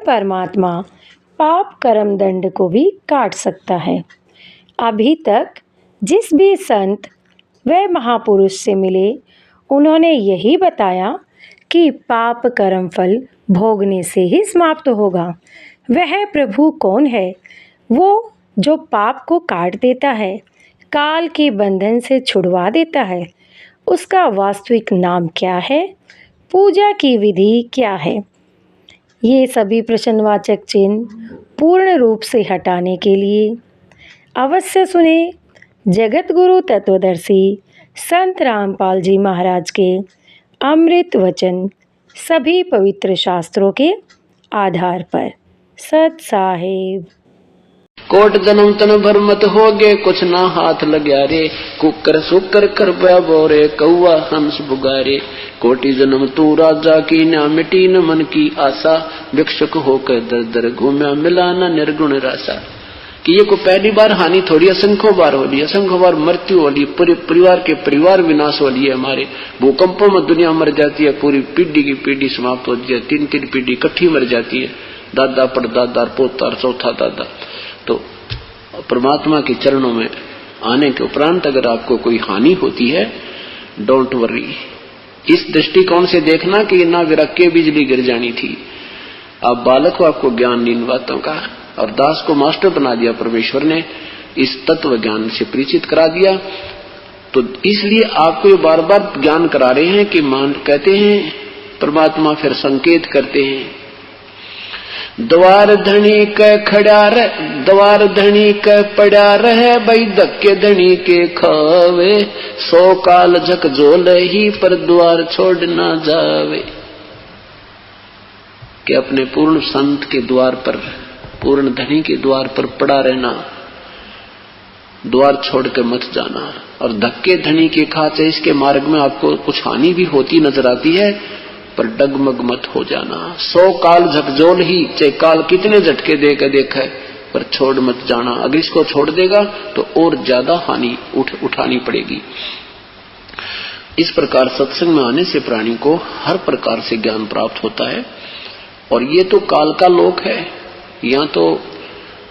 परमात्मा पाप कर्म दंड को भी काट सकता है। अभी तक जिस भी संत व महापुरुष से मिले उन्होंने यही बताया कि पाप कर्म फल भोगने से ही समाप्त होगा। वह प्रभु कौन है? वो जो पाप को काट देता है, काल के बंधन से छुड़वा देता है। उसका वास्तविक नाम क्या है? पूजा की विधि क्या है? ये सभी प्रश्नवाचक चिन्ह पूर्ण रूप से हटाने के लिए अवश्य सुने जगत गुरु तत्वदर्शी संत रामपाल जी महाराज के अमृत वचन, सभी पवित्र शास्त्रों के आधार पर। सत साहेब। कोट जन्म तन भर मत होगे, कुछ ना हाथ लग्या रे। कुकर सुकर कर बोरे, कौआ हंस बुगारे। कोटि जन्म तू राजा की, ना मिटी न मन की आशा। भिक्षुक होकर दर दर घूम्या, मिला न निर्गुण रासा। कि ये को पहली बार हानि थोड़ी, असंख्यों बार हो ली, असंख्यों बार मृत्यु हो ली, पूरे परिवार के परिवार विनाश हो लिए। हमारे भूकंपों में दुनिया मर जाती है, पूरी पीढ़ी की पीढ़ी समाप्त होती है, 3-3 पीढ़ी इकट्ठी मर जाती है, दादा परदादा पोता चौथा दादा। तो परमात्मा के चरणों में आने के उपरांत अगर आपको कोई हानि होती है, डोंट वरी। इस दृष्टिकोण से देखना कि ना विरक के बिजली गिर जानी थी। आप बालक हो, आपको ज्ञान नहीं इन बातों का, और दास को मास्टर बना दिया परमेश्वर ने, इस तत्व ज्ञान से परिचित करा दिया। तो इसलिए आपको ये बार बार ज्ञान करा रहे हैं कि मान कहते हैं परमात्मा फिर संकेत करते हैं, द्वार धनी के खड़ा रह, द्वार धनी के पड़ा रहे, भाई धक्के धनी के खावे। 100 काल झक झोल ही, पर द्वार छोड़ ना जावे। कि अपने पूर्ण संत के द्वार पर, पूर्ण धनी के द्वार पर पड़ा रहना, द्वार छोड़ के मत जाना। और धक्के धनी के खाचे, इसके मार्ग में आपको कुछ हानि भी होती नजर आती है, पर डगमग मत हो जाना। 100 काल झकझोल ही, चाहे काल कितने झटके दे के देखा है, पर छोड़ मत जाना। अगर इसको छोड़ देगा तो और ज्यादा हानि उठानी पड़ेगी। इस प्रकार सत्संग में आने से प्राणी को हर प्रकार से ज्ञान प्राप्त होता है। और ये तो काल का लोक है। यहाँ तो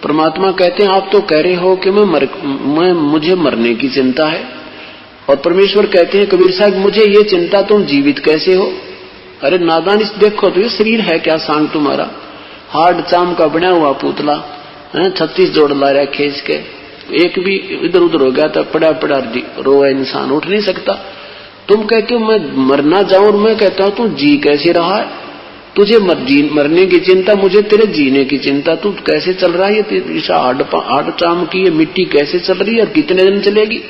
परमात्मा कहते हैं, आप तो कह रहे हो कि मुझे मरने की चिंता है, और परमेश्वर कहते हैं कबीर साहब मुझे ये चिंता, तुम जीवित कैसे हो? अरे नादान, इस देखो तो ये शरीर है क्या सांग तुम्हारा? हार्ड चाम का बना हुआ पुतला है, 36 जोड़ ला रहा खींच के, एक भी इधर उधर हो गया तो पड़ा पड़ा रोया इंसान, उठ नहीं सकता। तुम कहते हो मैं मरना जाऊं, और मैं कहता हूं तू जी कैसे रहा है? तुझे मरने की चिंता, मुझे तेरे जीने की चिंता। तू कैसे चल रहा है? ये हार्ड चाम की ये मिट्टी कैसे चल रही है और कितने दिन चलेगी?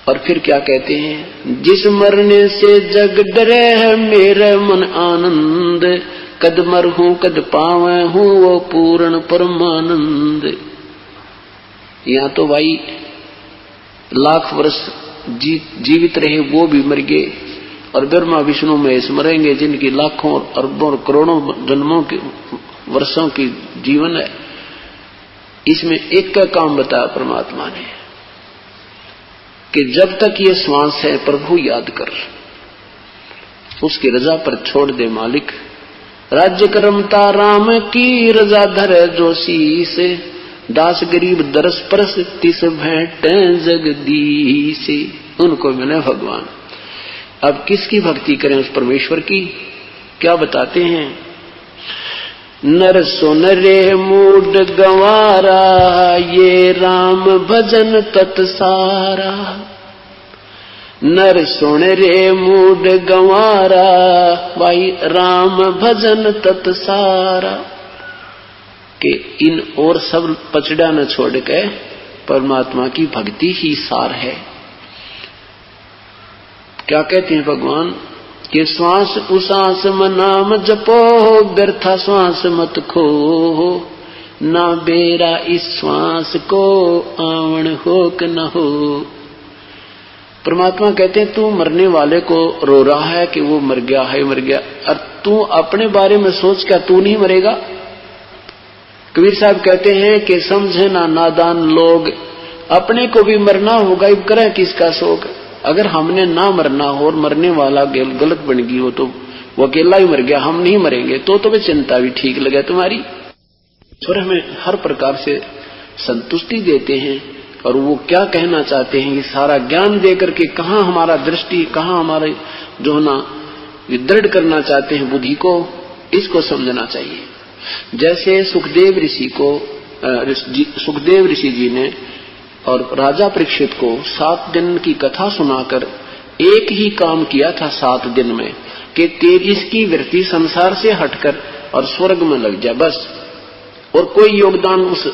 और फिर क्या कहते हैं, जिस मरने से जग डरे है मेरे मन आनंद, कद मर हूं कद पावे हूं वो पूर्ण परमानंद। यहाँ तो भाई लाख वर्ष जीवित रहे वो भी मर गए, और ब्रह्मा विष्णु महेश मरेंगे, जिनकी लाखों और अरबों और करोड़ों जन्मों के वर्षों की जीवन है। इसमें एक का काम बताया परमात्मा ने कि जब तक ये श्वास है प्रभु याद कर, उसकी रजा पर छोड़ दे मालिक। राज्य करमता राम की रजा धरे जो शीस, दास गरीब दरस परस तिस भेंटे जगदीश। उनको मिले भगवान। अब किसकी भक्ति करें उस परमेश्वर की? क्या बताते हैं, नर सुन रे मूड गंवारा, ये राम भजन तत्सारा। नर सुन रे मूड गंवारा, भाई राम भजन तत्सारा। कि इन और सब पचड़ा न छोड़ के परमात्मा की भक्ति ही सार है। क्या कहते हैं भगवान कि श्वास उसास में नाम जपो, व्यर्था श्वास मत खो, ना बेरा इस श्वास को आवण हो कि न हो। परमात्मा कहते हैं तू मरने वाले को रो रहा है कि वो मर गया है, मर गया, और तू अपने बारे में सोच क्या तू नहीं मरेगा? कबीर साहब कहते हैं कि समझे ना नादान लोग, अपने को भी मरना होगा, इब करें किसका शोक। अगर हमने ना मरना हो और मरने वाला गलत बन गई हो तो वो अकेला ही मर गया, हम नहीं मरेंगे, तो तुम्हें चिंता भी ठीक लगे तुम्हारी। ईश्वर हमें हर प्रकार से संतुष्टि देते हैं, और वो क्या कहना चाहते हैं, ये सारा ज्ञान देकर के कहाँ हमारा दृष्टि, कहाँ हमारे जो है ना ये दृढ़ करना चाहते हैं बुद्धि को, इसको समझना चाहिए। जैसे सुखदेव ऋषि जी ने और राजा परीक्षित को 7 दिन की कथा सुनाकर एक ही काम किया था 7 दिन में, कि तेरी इसकी वृत्ति संसार से हटकर और स्वर्ग में लग जाए, बस। और कोई योगदान उस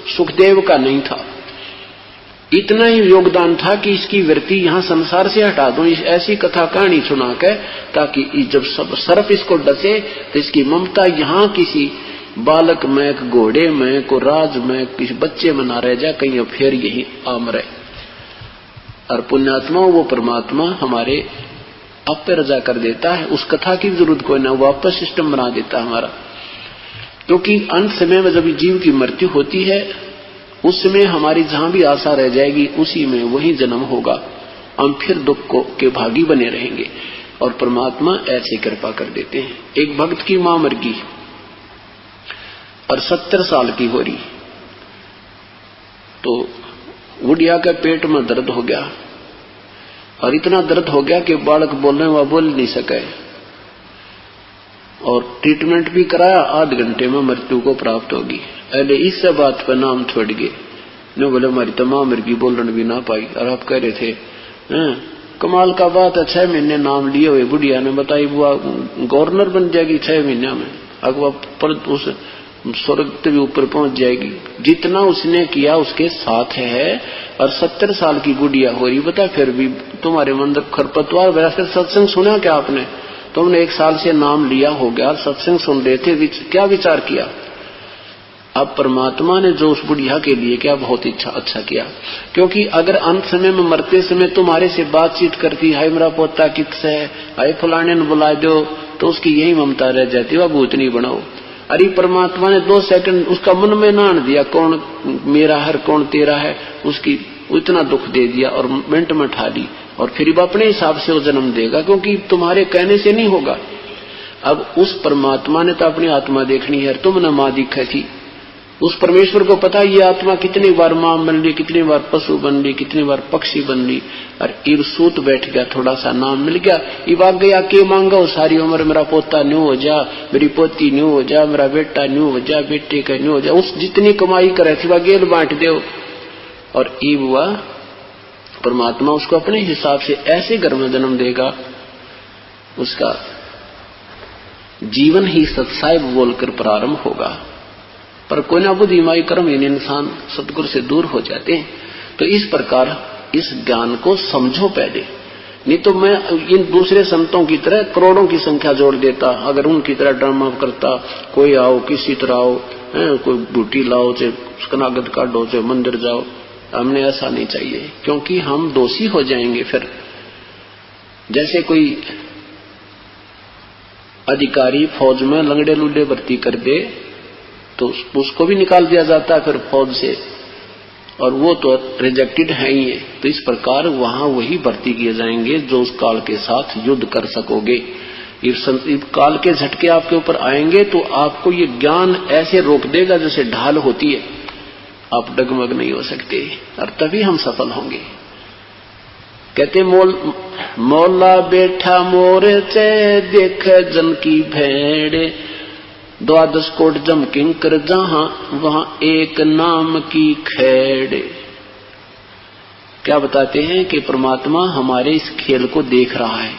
सुखदेव का नहीं था, इतना ही योगदान था कि इसकी वृत्ति यहां संसार से हटा दूं, ऐसी कथा कहानी सुना के, ताकि जब सब सर्प इसको डसे तो इसकी ममता यहां किसी बालक में, घोड़े में, को राज में, किसी बच्चे में ना रह जाए, कहीं फिर यही आम रहे। और पुण्यात्मा वो परमात्मा हमारे आप पे रजा कर देता है, उस कथा की जरूरत कोई ना, वापस सिस्टम बना देता हमारा। क्योंकि अंत समय में जब जीव की मृत्यु होती है, उस समय हमारी जहां भी आशा रह जाएगी, उसी में वही जन्म होगा, हम फिर दुख के भागी बने रहेंगे। और परमात्मा ऐसे कृपा कर देते हैं। एक भक्त की मां मर गई और 70 साल की हो रही, तो बुढ़िया के पेट में दर्द हो गया, और इतना दर्द हो गया कि बालक बोलने व बोल नहीं सके, और ट्रीटमेंट भी कराया, 8 घंटे में मृत्यु को प्राप्त होगी। अरे इस बात पर नाम छोड़ गए, न बोले हमारी तमाम मृगी बोलन भी ना पाई। और आप कह रहे थे कमाल का बात है, 6 महीने नाम लिए हुए बुढ़िया ने, बताई बुआ गवर्नर बन जाएगी 6 महीने में, अगवा पर उस स्वर्ग के भी ऊपर पहुंच जाएगी। जितना उसने किया उसके साथ है, और 70 साल की बुढ़िया हो रही, बता फिर भी तुम्हारे मन में खरपतवार भरा। फिर सत्संग सुना क्या आपने? तुमने 1 साल से नाम लिया हो गया, सत्संग सुन रहे थे, क्या विचार किया? अब परमात्मा ने जो उस बुढ़िया के लिए क्या बहुत अच्छा किया। क्योंकि अगर अंत समय में मरते समय तुम्हारे से बातचीत करती, हाय मेरा पोता किससे है, हाय फलाने ने बुला दो, तो उसकी यही ममता रह जाती, वह भूतनी बनाओ। अरे परमात्मा ने 2 सेकंड उसका मन में नान दिया, कौन मेरा है कौन तेरा है, उसकी इतना दुख दे दिया और मिनट में ठा ली, और फिर वो अपने हिसाब से वो जन्म देगा, क्योंकि तुम्हारे कहने से नहीं होगा। अब उस परमात्मा ने तो अपनी आत्मा देखनी है, तुमने मां दिखा थी, उस परमेश्वर को पता ये आत्मा कितनी बार मां बन ली, कितनी बार पशु बन ली, कितनी बार पक्षी बन ली, और इब सूत बैठ गया, थोड़ा सा नाम मिल गया, इब आ गया के मांगा सारी उम्र, मेरा पोता न्यू हो जा, मेरी पोती न्यू हो जा, मेरा बेटा न्यू हो जा, बेटे का न्यू हो जा, उस जितनी कमाई करे थी वह गेल बांट दो। और इब वह परमात्मा उसको अपने हिसाब से ऐसे घर में जन्म देगा, उसका जीवन ही सत्साई बोलकर प्रारंभ होगा। पर कोई ना बुद्धिमाई कर्महीन इंसान सतगुरु से दूर हो जाते हैं। तो इस प्रकार इस ज्ञान को समझो पहले, नहीं तो मैं इन दूसरे संतों की तरह करोड़ों की संख्या जोड़ देता, अगर उनकी तरह ड्रामा करता, कोई आओ किसी तरह आओ, कोई बूटी लाओ, चाहे कनागत काटो, चाहे मंदिर जाओ, हमने ऐसा नहीं चाहिए, क्योंकि हम दोषी हो जाएंगे। फिर जैसे कोई अधिकारी फौज में लंगड़े लुल्ले भर्ती कर दे तो उसको भी निकाल दिया जाता है फिर फौज से, और वो तो रिजेक्टेड है ही है। तो इस प्रकार वहां वही भर्ती किए जाएंगे जो उस काल के साथ युद्ध कर सकोगे। इस काल के झटके आपके ऊपर आएंगे तो आपको ये ज्ञान ऐसे रोक देगा जैसे ढाल होती है, आप डगमग नहीं हो सकते, और तभी हम सफल होंगे। कहते मौला बैठा मोर चे देख जन की भेड़, 12 कोट जम किंकर जहां वहां एक नाम की खेड़। क्या बताते हैं कि परमात्मा हमारे इस खेल को देख रहा है,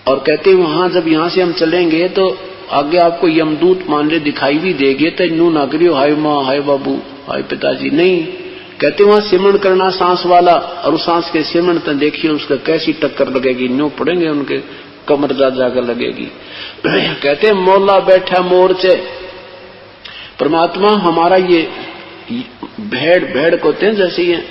और कहते वहां जब यहां से हम चलेंगे तो आगे आपको यमदूत मान ले दिखाई भी देंगे, तो नू ना करियो हाय माँ हाय बाबू हाय पिताजी, नहीं। कहते वहां सिमरण करना सांस वाला, और उस सांस के सिमरण तो देखिए उसका कैसी टक्कर लगेगी, न्यू पड़ेंगे उनके कमर जाकर लगेगी। कहते मौला बैठा मोर्चे, परमात्मा हमारा ये भेड़ होते हैं, जैसे ये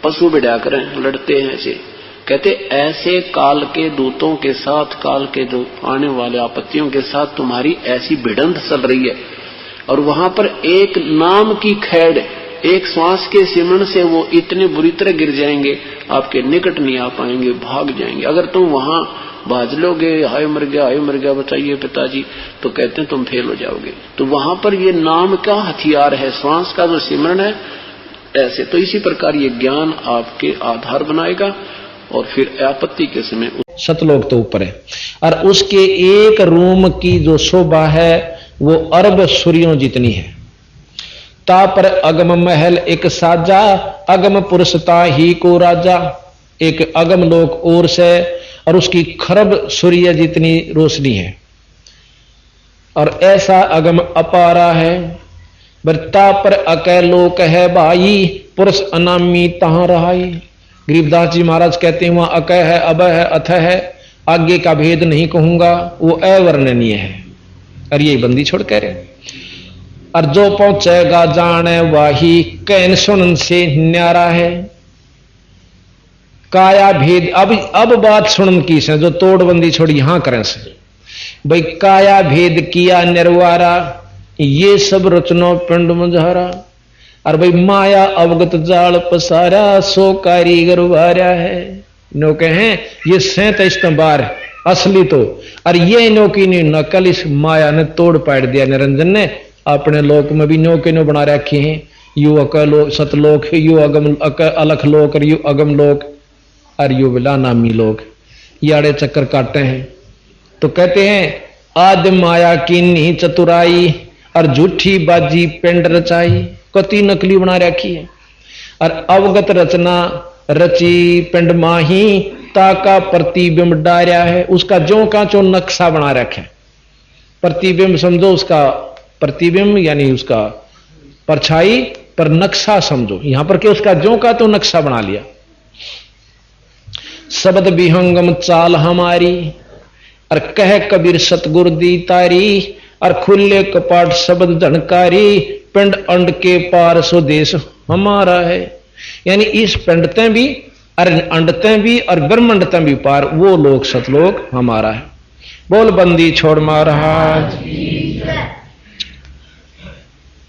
पशु बिड़ा करें लड़ते हैं ऐसे। कहते ऐसे काल के दूतों के साथ, काल के जो आने वाले आपत्तियों के साथ तुम्हारी ऐसी भिड़ंत चल रही है, और वहां पर एक नाम की खैड़, एक श्वास के सिमरण से वो इतने बुरी तरह गिर जाएंगे, आपके निकट नहीं आ पाएंगे, भाग जाएंगे। अगर तुम वहां भाज लोगे, हाय मर गया बताइए पिताजी, तो कहते हैं तुम फेल हो जाओगे। तो वहां पर ये नाम का हथियार है, श्वास का जो सिमरन है ऐसे। तो इसी प्रकार ये ज्ञान आपके आधार बनाएगा और फिर आपत्ति के समय सतलोक तो ऊपर है, और उसके एक रूम की जो शोभा है वो अरब सूर्यों जितनी है। ता पर अगम महल एक साजा, अगम पुरुषता ही को राजा। एक अगम लोक और से, और उसकी खरब सूर्य जितनी रोशनी है, और ऐसा अगम अपारा है। बरता पर अकै लोक है भाई, पुरुष अनामी तहां रहाई। गरीबदास जी महाराज कहते हैं वहां अकै है, अब है, अथ है, आगे का भेद नहीं कहूंगा, वो अवर्णनीय है। और ये बंदी छोड़ कह रहे, और जो पहुंचेगा जाने वाही, कैन सुन से न्यारा है। काया भेद, अब बात सुनन की से, जो तोड़बंदी छोड़ यहां करें से भाई, काया भेद किया निर्वारा, ये सब रचनो पिंड मुझारा। और भाई माया अवगत जाल पसारा, सो कारीगर वारा है। नो कहें ये 37 बार असली तो, और ये नो की नकल इस माया ने तोड़ पाड़ दिया। निरंजन ने अपने लोक में भी नो के नो बना रखे हैं, यू अकलो सतलोक, यू अगम अलख लोक, और यू अगम लोक, और यू बिला नामी लोक, ये आड़े चक्कर काटते हैं। तो कहते हैं आद माया की नी चतुराई, और झूठी बाजी पिंड रचाई। कति नकली बना रखी है, और अवगत रचना रची पिंड माही, ताका प्रतिबिंब डार्या है। उसका जो का जो नक्शा बना रखे, प्रतिबिंब समझो, उसका प्रतिबिंब यानी उसका परछाई, पर नक्शा समझो यहां पर कि उसका जो का तो नक्शा बना लिया। शब्द विहंगम चाल हमारी, और कह कबीर सतगुर दी तारी, और खुले कपाट शब्द झनकारी, पिंड अंड के पार स्वदेश हमारा है। यानी इस पिंडते भी और अंडते भी और ब्रह्मंडते भी पार वो लोग सतलोक हमारा है। बोल बंदी छोड़ महाराज।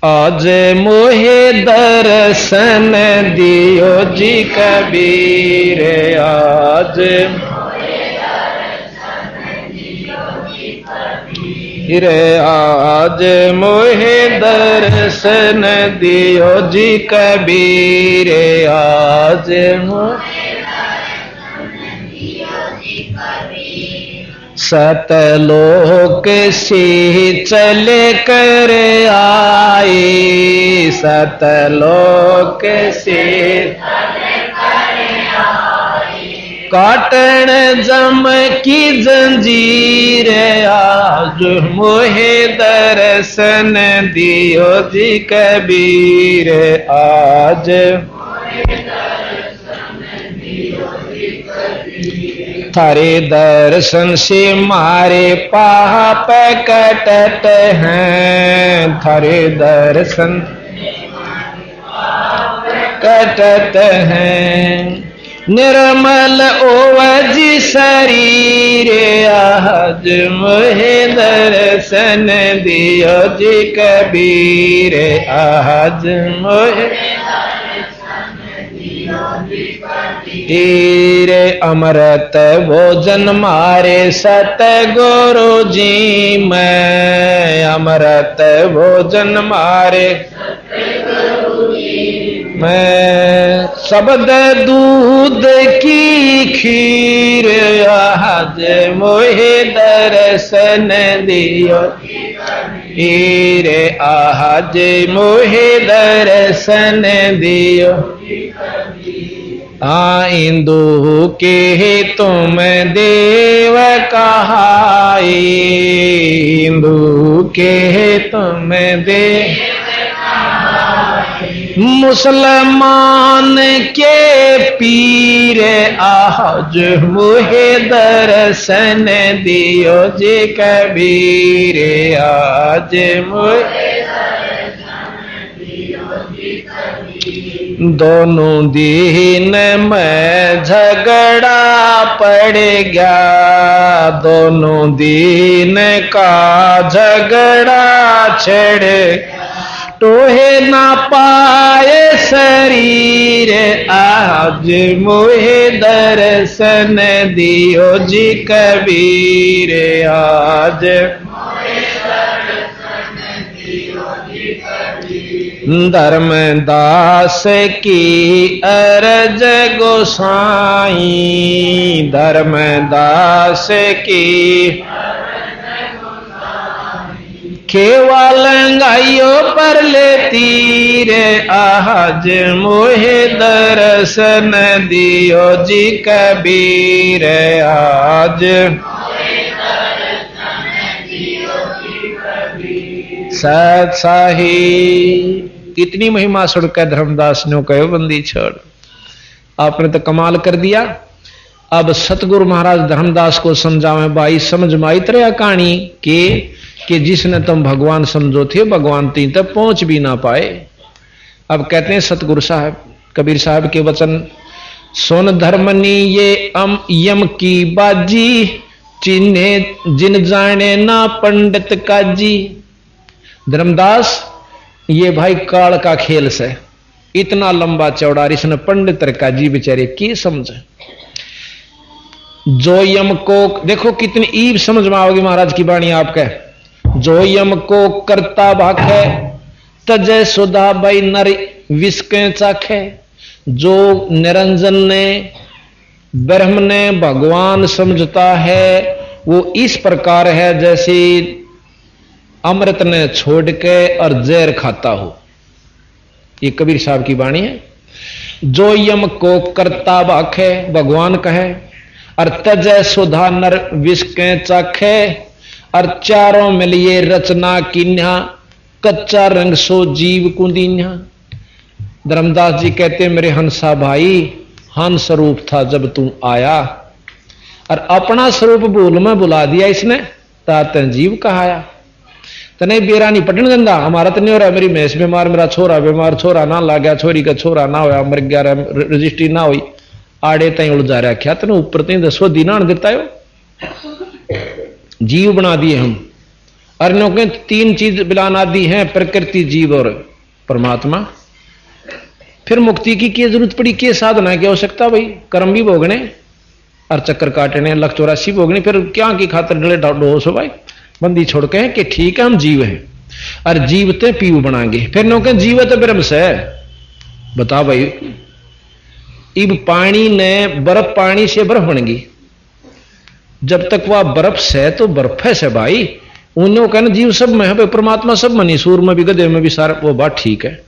आज मोहे दर्शन दियो जी कबीर, आज रे आज मोहे दर्शन दियो जी कबीर, आज सतलोक से चले कर आए, सतलोक से काटन जम की जंजीर, आज मोहे दर्शन दियो जी कबीर, आज थारे दर्शन से मारे पाप कटत हैं, थारे दर्शन कटत हैं। निर्मल ओवजी शरीर, आज मोहे दर्शन दियो जी कबीर, आज मोहे तेरे अमृत भोजन मारे सतगुरु जी मैं, अमृत भोजन मारे मैं। शब्द दूध की खीर, आज मोहे दर्शन दियो हीरे, आज मोहे दर्शन दियो। इंदु के तुम देव कहाई, इंदु के तुम देव मुसलमान के पीर, आज मुहे दर्शन दियो जी कबीर, आज मुहे दोनों दिन में झगड़ा पड़ गया, दोनों दिन का झगड़ा छेड़ टोहे ना पाए शरीर, आज मोहे दर्शन दियो जी कबीर, आज धर्मदास की अरज गोसाई, धर्मदास की केवलंगाइयो पर लेती रे, आज मोहे दर्शन दियो जी कबीर, आज सत साही। इतनी महिमा सुनकर धर्मदास ने कहो बंदी छोड़, आपने तो कमाल कर दिया। अब सतगुरु महाराज धर्मदास को समझावे, भाई समझ में आई तरह कहानी कि जिसने तुम भगवान समझो थे भगवान तीन तक पहुंच भी ना पाए। अब कहते हैं सतगुरु साहब कबीर साहब के वचन, सुन धर्मनी ये यम की बाजी, चिन्हे जिन जाने ना पंडित काजी। धर्मदास ये भाई काल का खेल से इतना लंबा चौड़ा, इसने पंडित काजी बेचारे की समझे। जो यम को देखो कितनी ईब समझ में आओगी महाराज की वाणी आपके, जो यम को करता भाखे, तजय सुधा भाई नर विस्के चाखे। जो निरंजन ने ब्रह्म ने भगवान समझता है वो इस प्रकार है जैसे अमृत ने छोड़ के और जहर खाता हो। ये कबीर साहब की वाणी है। जो यम को करता भाखे भगवान कहे, और तजय सुधा नर विस्के चाखे, और चारों मिलिए रचना कीन्या, कच्चा रंग सो जीव कुंदीन्या। धर्मदास जी कहते मेरे हंसा भाई, हंस स्वरूप था जब तू आया, और अपना स्वरूप भूल में बुला दिया इसने, ताते जीव कहाया। तने बेरा नहीं पटन गंदा, हमारा तो नहीं हो रहा, मेरी भैंस बीमार, मेरा छोरा बीमार, छोरा ना ला गया, छोरी का छोरा ना होया, मर गया, रजिस्ट्री ना हुई, आड़े तई उलझा रहा क्या तेन ऊपर तई दसो दीना देता हो। जीव बना दिए हम, अर्णों के तीन चीज बिलाना दी है, प्रकृति जीव और परमात्मा। फिर मुक्ति की क्या जरूरत पड़ी, क्या साधना की आवश्यकता भाई, कर्म भी भोगने और चक्कर काटने, 184 भोगने, फिर क्या की खातर डले डो सो भाई बंदी छोड़ के कि ठीक है हम जीव हैं और जीवते पीव बनाएंगे। फिर नौके जीवत ब्रह्म से बता भाई, इब पानी ने बर्फ, पानी से बर्फ बन गई, जब तक वह बर्फ से तो बर्फ है से भाई, उन्होंने कहना जीव सब में है, परमात्मा सब में नहीं, सूर में भी गधे में भी सारा, वो बात ठीक है।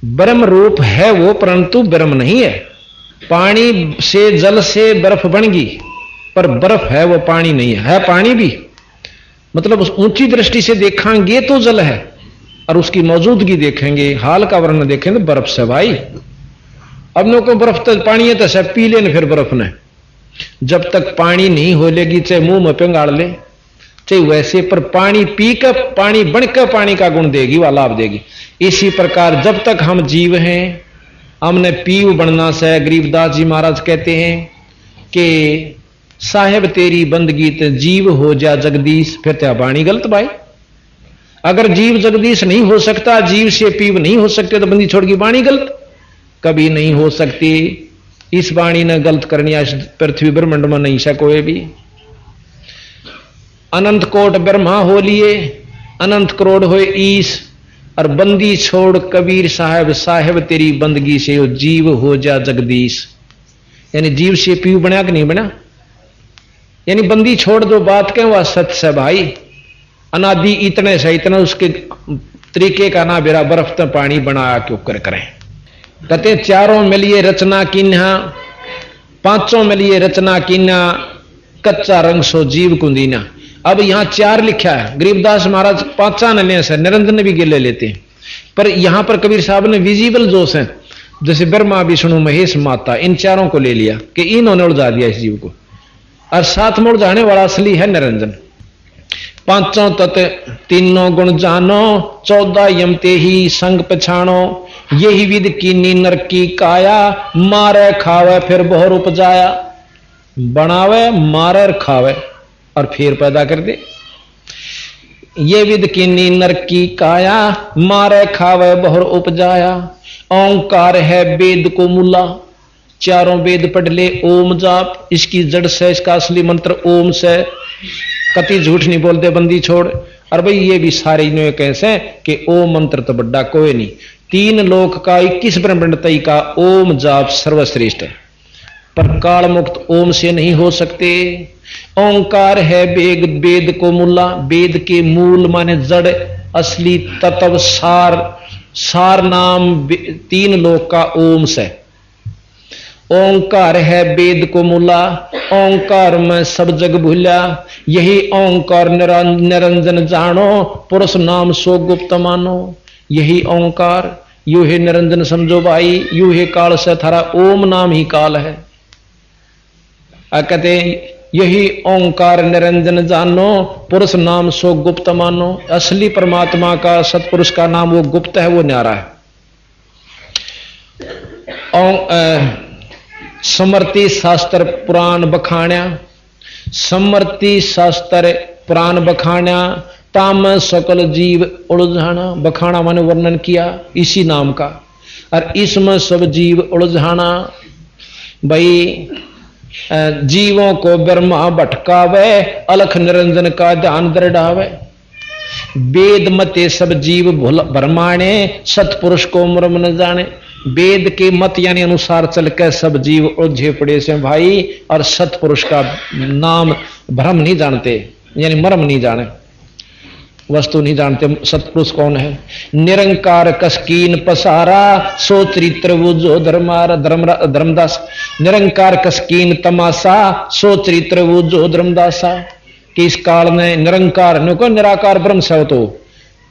ब्रह्म रूप है वो, परंतु ब्रह्म नहीं है। पानी से जल से बर्फ बन गई, पर बर्फ है वो पानी नहीं है, पानी भी मतलब उस ऊंची दृष्टि से देखेंगे तो जल है, और उसकी मौजूदगी देखेंगे, हाल का वर्ण देखेंगे तो बर्फ से भाई। अब नो को बर्फ तो पानी है तो सब पी लेने, फिर बर्फ ने जब तक पानी नहीं हो लेगी, चाहे मुंह में पिंगाड़ ले चाहे वैसे, पर पानी पी कर पानी बनकर पानी का गुण देगी, वह लाभ देगी। इसी प्रकार जब तक हम जीव हैं, हमने पीव बनना से, गरीबदास जी महाराज कहते हैं कि साहेब तेरी बंदगी ते जीव हो जा जगदीश, फिर त्या बाणी गलत भाई। अगर जीव जगदीश नहीं हो सकता, जीव से पीव नहीं हो सकते, तो बंदी छोड़ की बाणी गलत कभी नहीं हो सकती। इस बाणी ने गलत करनी इस पृथ्वी ब्रह्मांड में नहीं सा कोई भी। अनंत कोट ब्रह्मा हो लिए, अनंत करोड़ हो ईश, और बंदी छोड़ कबीर साहब, साहेब तेरी बंदगी से वो जीव हो जा जगदीश। यानी जीव से पीव बना कि नहीं बना, यानी बंदी छोड़ दो बात के, वह सत्य से भाई। अनादि इतने से इतना उसके तरीके का ना बेरा, बर्फ तो पानी बना के ऊपर करें। कहते चारों मिलिए रचना कीन्हा, पांचों मिलिए रचना कीन्हा, कच्चा रंग सो जीव कुंदीना। अब यहां चार लिखा है, गरीबदास महाराज पांचा न ले से, निरंजन ने भी गिले लेते हैं, पर यहां पर कबीर साहब ने विजिबल जोश है, जैसे ब्रह्मा विष्णु महेश माता, इन चारों को ले लिया कि इन्होंने उलझा दिया इस जीव को, और साथ में उलझाने वाला असली है निरंजन। पांचों तत्व तीनों गुण जानो, 14 यमते ही संग पछाणो, यही विद कीनी नर की काया, मारे खावे फिर बहुर उपजाया। बनावे मारे खावे और फिर पैदा कर दे। ये विद कीनी नर की काया, मारे खावे बहुर उपजाया। ओंकार है वेद को मूला, चारों वेद पढ़ ले ओम जाप, इसकी जड़ से, इसका असली मंत्र ओम से। कति झूठ नहीं बोलते बंदी छोड़। और भाई ये भी सारे इन्होंने कैसे कि ओम मंत्र तो बड़ा कोई नहीं, 3 लोक का 21 ब्रह्मांड तई का ओम जाप सर्वश्रेष्ठ है, पर काल मुक्त ओम से नहीं हो सकते। ओंकार है वेद, वेद को मूला, वेद के मूल माने जड़, असली तत्व, सार, सार नाम 3 लोक का ओम से। ओंकार है वेद को मूला, ओंकार में सब जग भूला, यही ओंकार निरंजन जानो, पुरुष नाम सो गुप्त मानो। यही ओंकार, यू है निरंजन समझो भाई, यू है काल से थारा ओम नाम ही काल है। कहते यही ओंकार निरंजन जानो, पुरुष नाम सो गुप्त मानो। असली परमात्मा का, सतपुरुष का नाम वो गुप्त है, वो न्यारा है। समर्ति शास्त्र पुराण बखाण्या, समर्ति शास्त्र पुराण बखाण्या, ताम सकल जीव उलझाना। बखाना माने वर्णन किया इसी नाम का, और इसमें सब जीव उलझाना। भाई जीवों को ब्रह्मा भटकावे, अलख निरंजन का ध्यान दृढ़ावे। वेद मते सब जीव भरमाणे, सतपुरुष को मर्म न जाने। वेद के मत यानी अनुसार चलकर सब जीव उलझे पड़े से भाई, और सतपुरुष का नाम भ्रम नहीं जानते, यानी मर्म नहीं जाने, वस्तु नहीं जानते सतपुरुष कौन है। निरंकार कसकीन पसारा, सो चरित्र वो जो धर्मारा। धर्मदास, निरंकार कसकीन तमाशा, सो चरित्र वो जो धर्मदासा। कि इस काल में निरंकार न को निराकार ब्रह्म से, वो तो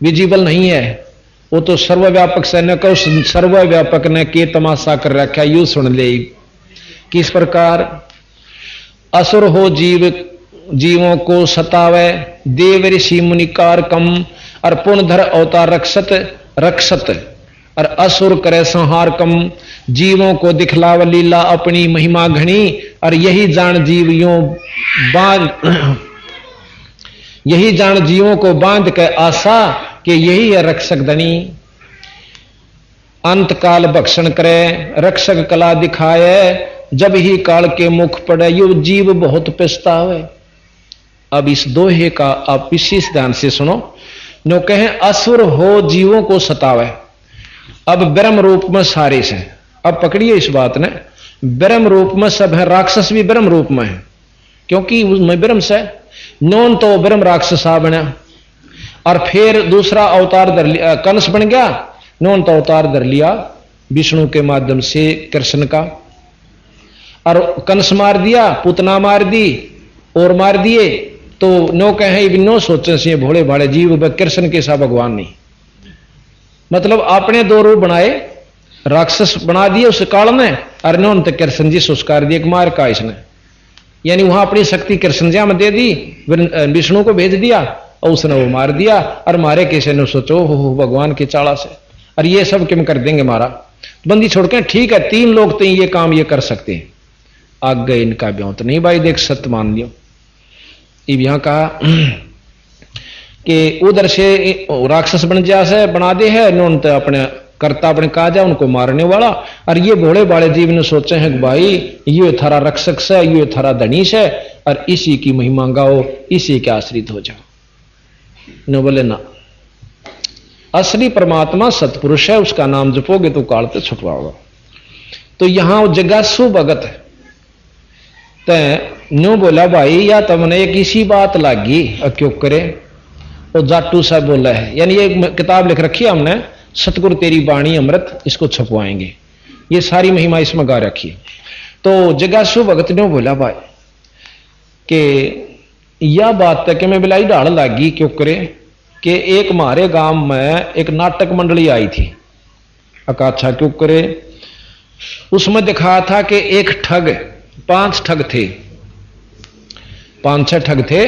विजिबल नहीं है, वो तो सर्वव्यापक से न को सर्वव्यापक ने के तमाशा कर रखा। यू सुन ले किस प्रकार असुर हो जीव, जीवों को सतावे, देव ऋषि मुनिकार कम, और पुनधर अवतार रक्षत रक्षत, और असुर करे संहार कम। जीवों को दिखलाव लीला अपनी महिमा घनी, और यही जान जीवियों बांध यही जान जीवों को बांध के आशा कि यही है रक्षक धनी। अंत काल भक्षण करे, रक्षक कला दिखाए, जब ही काल के मुख पड़े, यो जीव बहुत पछतावे। अब इस दोहे का आप विशेष ध्यान से सुनो। नो कहे असुर हो जीवों को सतावे, अब ब्रह्म रूप में सारे से। अब पकड़िए इस बात ने, ब्रह्म रूप में सब है, राक्षस भी ब्रह्म रूप में है, क्योंकि उसमें ब्रह्म से नौन तो ब्रह्म राक्षस बना, और फिर दूसरा अवतार धर लिया, कंस बन गया, नौन तो अवतार धर लिया विष्णु के माध्यम से कृष्ण का, और कंस मार दिया, पुतना मार दी और मार दिए। तो नो कहे नो सोचे से भोले भाले जीव, कृष्ण के सा भगवान नहीं, मतलब आपने 2 रूप बनाए, राक्षस बना दिए उस काल में, और नौन तो कृष्ण जी संस्कार दिए, मार का इसने, यानी वहां अपनी शक्ति कृष्ण जी में दे दी, विष्णु को भेज दिया, और उसने वो मार दिया। और मारे कैसे ने सोचो हो भगवान की चाला से, और ये सब किम कर देंगे मारा। बंदी छोड़ के ठीक है, 3 लोग तो ये काम ये कर सकते हैं, आग गए इनका ब्यों तो नहीं भाई, देख सत्य मान लियो। अब यहां कहा कि उधर से राक्षस बन जा से बना दे है, नोन तो अपने करता अपने कहा जाए उनको मारने वाला, और ये भोले भाले जीव ने सोचे हैं कि भाई ये थारा रक्षक से, ये थारा धनीश है, और इसी की महिमा गाओ, इसी के आश्रित हो जाओ। न बोले ना, असली परमात्मा सतपुरुष है, उसका नाम जपोगे तो काल से छुटवाओगा। तो यहां जगासु भगत ते न्यू बोला भाई या तुमने एक इसी बात लागी क्यों करे, और जाटू साहब बोला है, यानी ये किताब लिख रखी है हमने, सतगुरु तेरी बाणी अमृत, इसको छपवाएंगे, ये सारी महिमा इसमें गा रखी है। तो जगासु भगत ने बोला भाई कि यह बात है कि मैं बिलाई ढाल लागी क्यों करे, कि एक हमारे गांव में एक नाटक मंडली आई थी, अकाछा क्यों करे, उसमें दिखाया था कि एक ठग, 5 ठग थे, 5-6 ठग थे,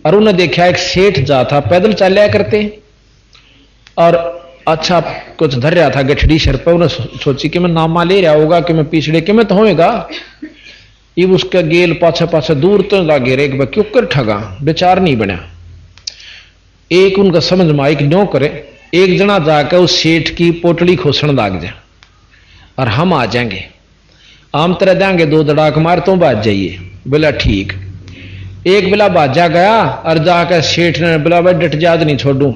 और उन्हें देखा एक सेठ जाता पैदल चल करते, और अच्छा कुछ धर रहा था गठड़ी सर पर, उन्हें सोची कि मैं नामा ले रहा होगा कि मैं पिछड़े कि मैं तो होएगा, ये उसका गेल पाछा पाछा दूर तो लागे रे, क्यों कर ठगा, बेचार नहीं बना। एक उनका समझ में आई कि न्यों करे, एक जना जाकर उस सेठ की पोटली खोसण लाग जाए और हम आ जाएंगे, आम तरह देंगे, 2 दड़ाक मार तो बाज जाइए। बोला ठीक। एक बेला बाजा गया और जाकर सेठ ने बोला भाई डट जाद नहीं छोड़ू।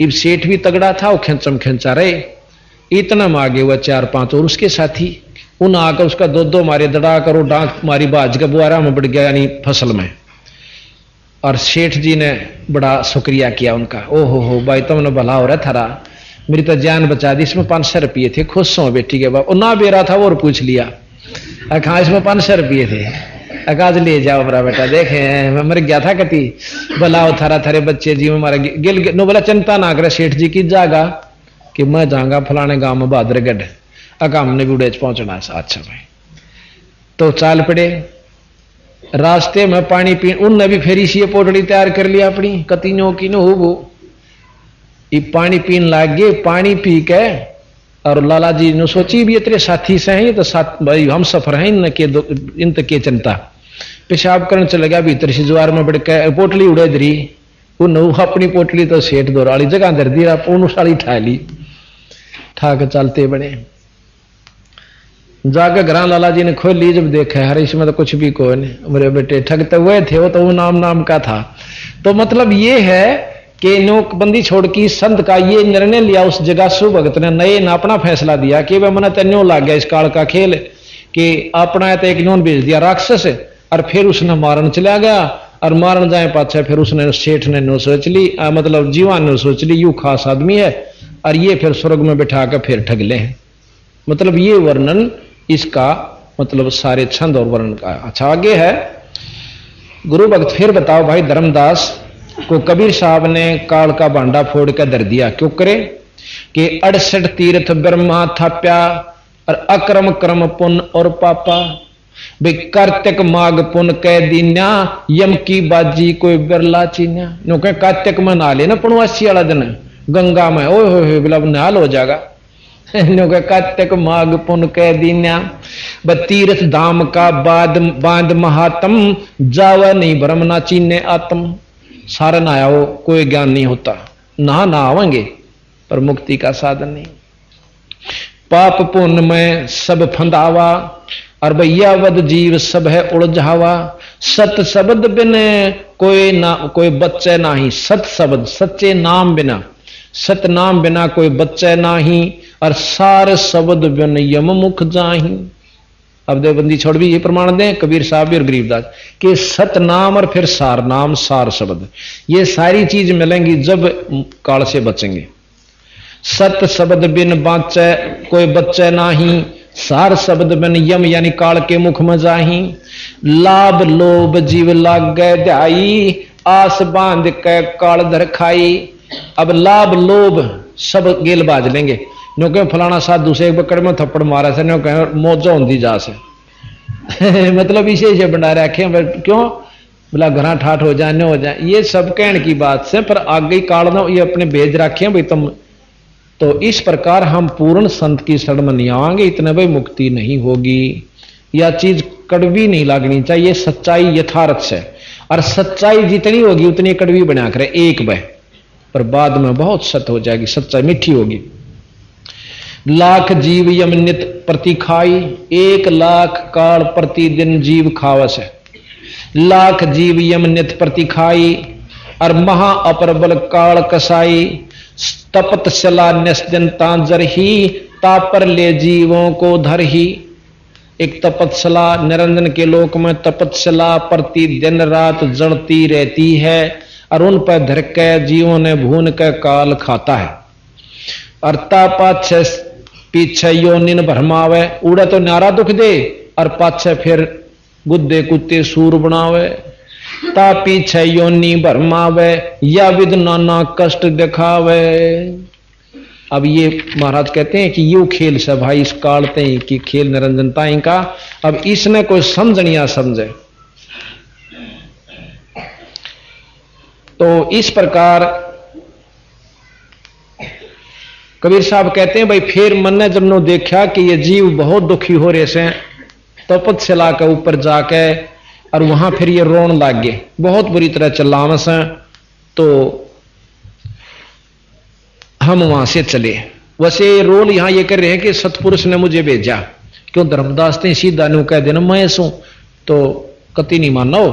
इब सेठ भी तगड़ा था, वो खेचम खेचा रहे, इतना मांगे हुआ 4-5 और उसके साथी, उन आकर उसका 2-2 मारे दड़ा करो डांक मारी बाज का बुआरा में बढ़ गया, यानी फसल में। और सेठ जी ने बड़ा शुक्रिया किया उनका, ओहो हो भाई तुमने भला हो रहा थारा, मेरी तो जान बचा दी, इसमें 500 रुपये थे, खुश हो बेटी के बाप। ना बेरा था वो और पूछ लिया, हाँ इसमें 500 रुपये थे, अकाज ले जाओ मेरा बेटा, देखे मर गया था कति, भला हो थारा, थारे बच्चे जी में मारा गिल नो। बोला चिंता ना करे सेठ जी की, जागा कि मैं जाऊंगा फलाने गांव में बहादुरगढ़, अका हमने भी उड़े पहुंचना है। अच्छा भाई, तो चाल पड़े। रास्ते में पानी पी, उनने भी फेरी सी पोटड़ी तैयार कर लिया अपनी, कतियों की न हो वो पानी पीन लाग गए। पानी पी के और लाला जी ने सोची भी इतने साथी से हैं, ये तो साथ भाई हम सफर हैं, इन तक के चिंता। पेशाब करने चले गया भीतर से, ज्वार में बढ़ के पोटली उड़े दरी, वो अपनी पोटली तो सेठ दोराली जगह दर दी, साड़ी ठा ली, ठा के चलते बने। जाकर घर लाला जी ने खोल ली, जब देखा अरे इसमें तो कुछ भी कोई नहीं, मेरे बेटे ठगते हुए थे, वो तो वो नाम का था। तो मतलब ये है कि नोकबंदी छोड़ की संत का ये निर्णय लिया उस जगासु भगत ने, नए ना अपना फैसला दिया कि वह मन तेन्यो लाग गया इस काल का खेल, कि अपना तो एक न्योन भेज दिया राक्षस, और फिर उसने मारन चला गया, और मारन जाए पाछे फिर उसने सेठ ने नो सोच ली, मतलब जीवान ने सोच ली यू खास आदमी है, और ये फिर स्वर्ग में बिठा कर फिर ठग ले। मतलब ये वर्णन इसका मतलब सारे छंद और वर्णन का। अच्छा आगे है, गुरु भक्त फिर बताओ भाई धर्मदास को कबीर साहब ने काल का भांडा फोड़ कर धर दिया, क्यों करे कि 68 तीर्थ ब्रह्मा थाप्या, और अक्रम क्रम पुण्य और पापा, भाई कार्तिक माघ पुण्य कह दीन्या, यम की बाजी कोई बिरला चीन्या। नो कह कार्तिक में नहा लेना पुणवासी वाला दिन गंगा में, ओए हो बिला निहाल हो जाएगा। कार्तिक माघ पुण्य कह दीन्या, तीर्थ धाम का बांध महात्म, जावा नहीं भरम ना चीने आत्म। सारा नहाया हो कोई ज्ञान नहीं होता, नहावेंगे पर मुक्ति का साधन नहीं। पाप पुण्य में सब फंदावा, और भैया वद जीव सब है उलझावा। सत शब्द बिन कोई बच्चे नाही, सत शब्द सच्चे नाम बिना, सत नाम बिना कोई बच्चे नाही, और सार शब्द बिन यम मुख जाही। अब देवबंदी छोड़ भी ये प्रमाण दें कबीर साहब भी और गरीबदास कि सत नाम और फिर सार नाम, सार शब्द, ये सारी चीज मिलेंगी जब काल से बचेंगे। सत शब्द बिन बाँचे कोई बच्चे नाही, सार शब्द बिन यम यानी काल के मुख में जाही। लाभ लोभ जीव लाग गए ध्याई, आस बांध के काल धर खाई। अब लाभ लोभ सब गेल बाज लेंगे, नो कह फलाना साधु से एक बकड़ में थप्पड़ मारा से, नो कह मौजा होती जा से मतलब इसे बना रखे, क्यों बोला घरा ठाठ हो जाए न हो जाए, ये सब कहने की बात से, पर आगे काल ना ये अपने भेज रखे भाई तुम। तो इस प्रकार हम पूर्ण संत की शरण में नहीं आएंगे, इतने भाई मुक्ति नहीं होगी। यह चीज कड़वी नहीं लगनी चाहिए, सच्चाई यथार्थ से, और सच्चाई जितनी होगी उतनी कड़वी बना करे एक बह, पर बाद में बहुत सत्य हो जाएगी, सच्चाई मीठी होगी। लाख जीव यम नित प्रति खाई, 1 लाख काल प्रतिदिन जीव खावस है। लाख जीव यम नित प्रति खाई, और महा अपरबल काल कसाई। तपतशला निस्दिन तांजर ही, तापर ले जीवों को धर ही। एक तपतशला निरंजन के लोक में तपतशला प्रतिदिन रात जड़ती रहती है, और उन पर धर के जीवों ने भून के काल खाता है। और तापाछे पीछे योनिन भरमावे, उड़े तो नारा दुख दे, और पाछे फिर गुद्दे कुत्ते सूर बनावे। ता पीछे योनि भरमावे, या विद नाना कष्ट दिखावे। अब ये महाराज कहते हैं कि यू खेल से भाई इस कालते ही कि खेल निरंजनताई का, अब इसने कोई समझनिया समझे। तो इस प्रकार कबीर साहब कहते हैं भाई फिर मन ने जब नो देखा कि ये जीव बहुत दुखी हो रहे से, तपतशिला के ऊपर जाके और वहां फिर ये रोन लाग गए, बहुत बुरी तरह चिल्लावे से। तो हम वहां से चले। वैसे रोल यहां ये कर रहे हैं कि सतपुरुष ने मुझे भेजा, क्यों धर्मदास ने सीधा नु कह देना मैं सू तो कति नहीं मानो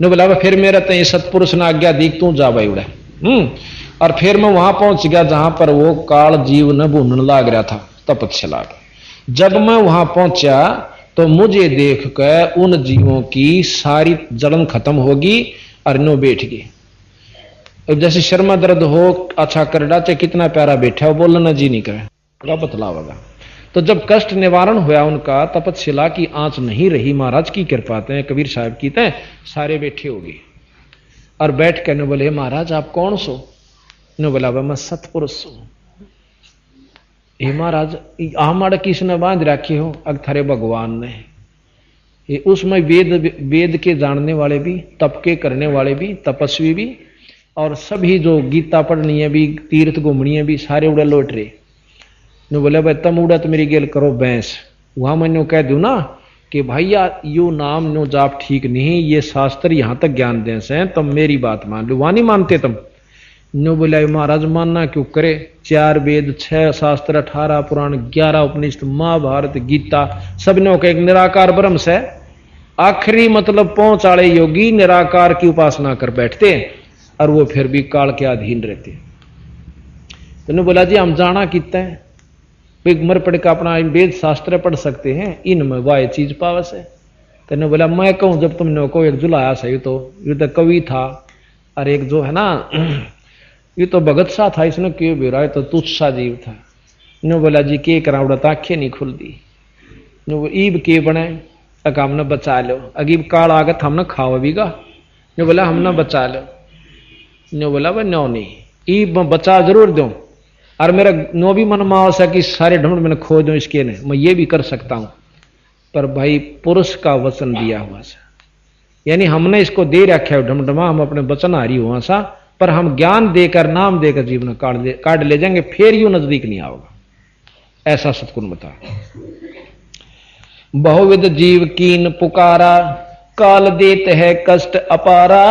ने बोला फिर मेरा तो सतपुरुष ने आज्ञा दी तू जा भाई उड़ा। और फिर मैं वहां पहुंच गया जहां पर वो काल जीव न भूनने लाग रहा था तपस्या। जब मैं वहां पहुंचा तो मुझे देख कर उन जीवों की सारी जलन खत्म होगी और नो बैठ गए। अब जैसे शर्मा दर्द हो अच्छा कर डाचे कितना प्यारा बैठा हो बोलना जी नहीं करे बतलावेगा। तो जब कष्ट निवारण हुआ उनका तपस्या की आंच नहीं रही, महाराज की कृपा थे कबीर साहब की थे सारे बैठे हो गए और बैठ कर ने बोले महाराज आप कौन सो? ने बोला मैं सतपुरुष हूं। हे महाराज हमारा किसने बांध रखे हो? अगथरे भगवान ने। ये उसमें वेद के जानने वाले भी, तप के करने वाले भी, तपस्वी भी और सभी जो गीता पढ़नी है भी, तीर्थ घूमनी है भी, सारे उड़े लौट रहे। ने बोले भाई तम उड़ा तो मेरी गेल करो बैंस। वहां मैंने कह दू ना कि भैया यू नाम नो जाप ठीक नहीं, ये शास्त्र यहां तक ज्ञान दें से तुम मेरी बात मान लो। वहां नहीं मानते तुम। नो बोला महाराज मानना क्यों करे? 4 वेद 6 शास्त्र 18 पुराण 11 उपनिषद महाभारत गीता सब ने एक निराकार ब्रह्म से आखिरी मतलब पहुंच वाले योगी निराकार की उपासना कर बैठते हैं और वो फिर भी काल के अधीन रहते। तो बोला जी हम जाना कितना है मर पड़ का अपना वेद शास्त्र पढ़ सकते हैं, इनमें वाह चीज पावस है। तेने बोला मैं कहूं जब तुमने को एक जुलाया सही तो ये तो कवि था और एक जो है ना ये तो भगत सा था, इसने क्यों बेरा तो तुच्छ सा जीव था। नो बोला जी के करा उड़ा आंखें नहीं खुलती। नो ईब के बने अग हमने बचा लो, अगीब काल आगत हमने खाओ बीगा। नो बोला हमने बचा लो। नो बोला वह नो नहीं ईब बचा जरूर दो और मेरा नो भी मन माओ सा कि सारे ढूंढ मैंने खो दो इसके ने, मैं ये भी कर सकता हूं। पर भाई पुरुष का वचन दिया हुआ सा, यानी हमने इसको दे रखा है ढमढमा, हम अपने वचन हारी हुआ सा, पर हम ज्ञान देकर नाम देकर जीवन काट ले जाएंगे, फिर यूं नजदीक नहीं आओगा। ऐसा सतगुरु बता। बहुविध जीव कीन पुकारा, काल देत है कष्ट अपारा,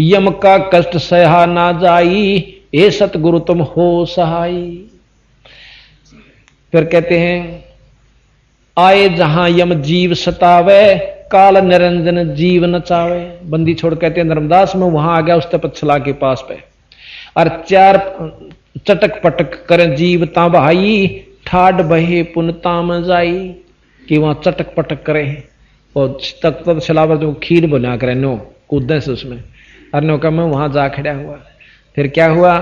यम का कष्ट सहा ना जाई, ए सतगुरु तुम हो सहाय। फिर कहते हैं आए जहां यम जीव सतावे, काल निरंजन जीव नचावे। बंदी छोड़ कहते हैं धर्मदास में वहां आ गया उस तपच्छला के पास पे और 4 चटक पटक कर जीव ता बहाई, ठाड बहे पुनताम जाई। कि वहां चटक पटक करे और तपच्छला पर जो खीर बना करे नो कूदे से उसमें और नो का मैं वहां जा खड़ा हुआ। फिर क्या हुआ?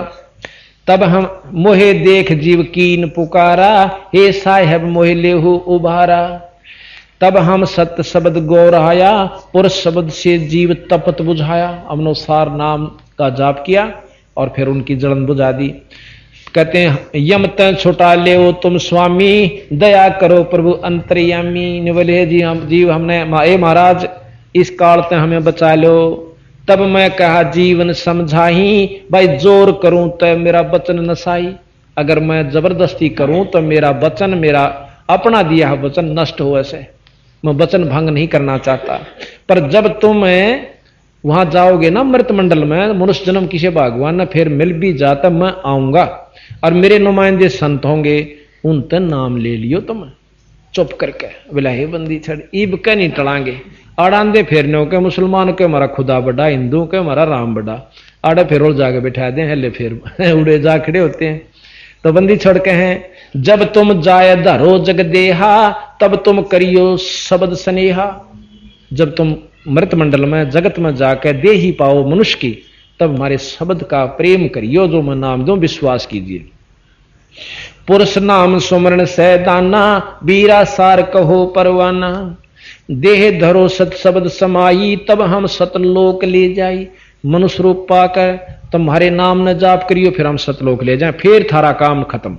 तब हम मोहे देख जीव कीन पुकारा, हे साहेब मोहे लेहु उभारा। तब हम सत्य शब्द गौरहाया, पुरुष शब्द से जीव तपत बुझाया। हमने सार नाम का जाप किया और फिर उनकी जलन बुझा दी। कहते हैं यम तय छुटा ले ओ तुम स्वामी, दया करो प्रभु अंतर्यामी। ने बोले जी हम जीव हमने ए महाराज इस काल ते हमें बचा लो। तब मैं कहा जीवन समझाही, भाई जोर करूं तो मेरा वचन नसाई। अगर मैं जबरदस्ती करूं तो मेरा वचन, मेरा अपना दिया है वचन नष्ट हो। ऐसे मैं वचन भंग नहीं करना चाहता। पर जब तुम वहां जाओगे ना मृत मंडल में, मनुष्य जन्म किसी भगवान ने फिर मिल भी जाता, मैं आऊंगा और मेरे नुमाइंदे संत होंगे, उनते नाम ले लियो तुम चुप करके। बोला हे बंदी छड़ ईब के नहीं टलांगे, आड़ांदे फेरने के मुसलमान के हमारा खुदा बड़ा, हिंदू के हमारा राम बड़ा, आड़े फिर और जाके बैठा दे हले फिर उड़े जा खड़े होते हैं। तो बंदी छोड़ के हैं जब तुम जाय धरो जग देहा, तब तुम करियो शब्द स्नेहा। जब तुम मृत मंडल में जगत में जाकर दे ही पाओ मनुष्य की, तब हमारे शब्द का प्रेम करियो जो मैं नाम दूं, विश्वास कीजिए। पुरुष नाम सुमरण से दाना, बीरा सार कहो परवाना। देह धरो सत शब्द समाई, तब हम सतलोक ले जाई। मनुष्य रूप पाकर तुम्हारे नाम न जाप करियो, फिर हम सतलोक ले जाएं, फिर थारा काम खत्म।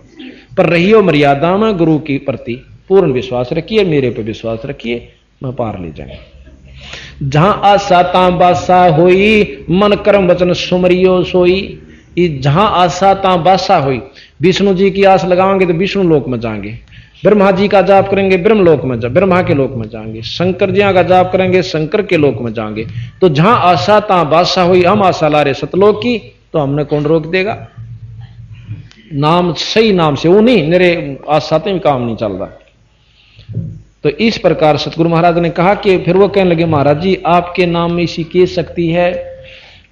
पर रहियो मर्यादा में, गुरु की प्रति पूर्ण विश्वास रखिए, मेरे पे विश्वास रखिए, मैं पार ले जाए। जहां आशा ता बासा होई, मन कर्म वचन सुमरियो सोई। जहां आशा ता बासा हुई, विष्णु जी की आस लगाएंगे तो विष्णु लोक में जाएंगे, ब्रह्मा जी का जाप करेंगे ब्रह्म लोक में ब्रह्मा के लोक में जाएंगे, शंकर जी का जाप करेंगे शंकर के लोक में जाएंगे। तो जहां आशा ता बादशाह हुई, हम आशा ला रहे सतलोक की, तो हमने कौन रोक देगा? नाम सही नाम से, वो नहीं मेरे आज साथ में काम नहीं चल रहा। तो इस प्रकार सतगुरु महाराज ने कहा कि फिर वो कहने लगे महाराज जी आपके नाम में इसी की शक्ति है।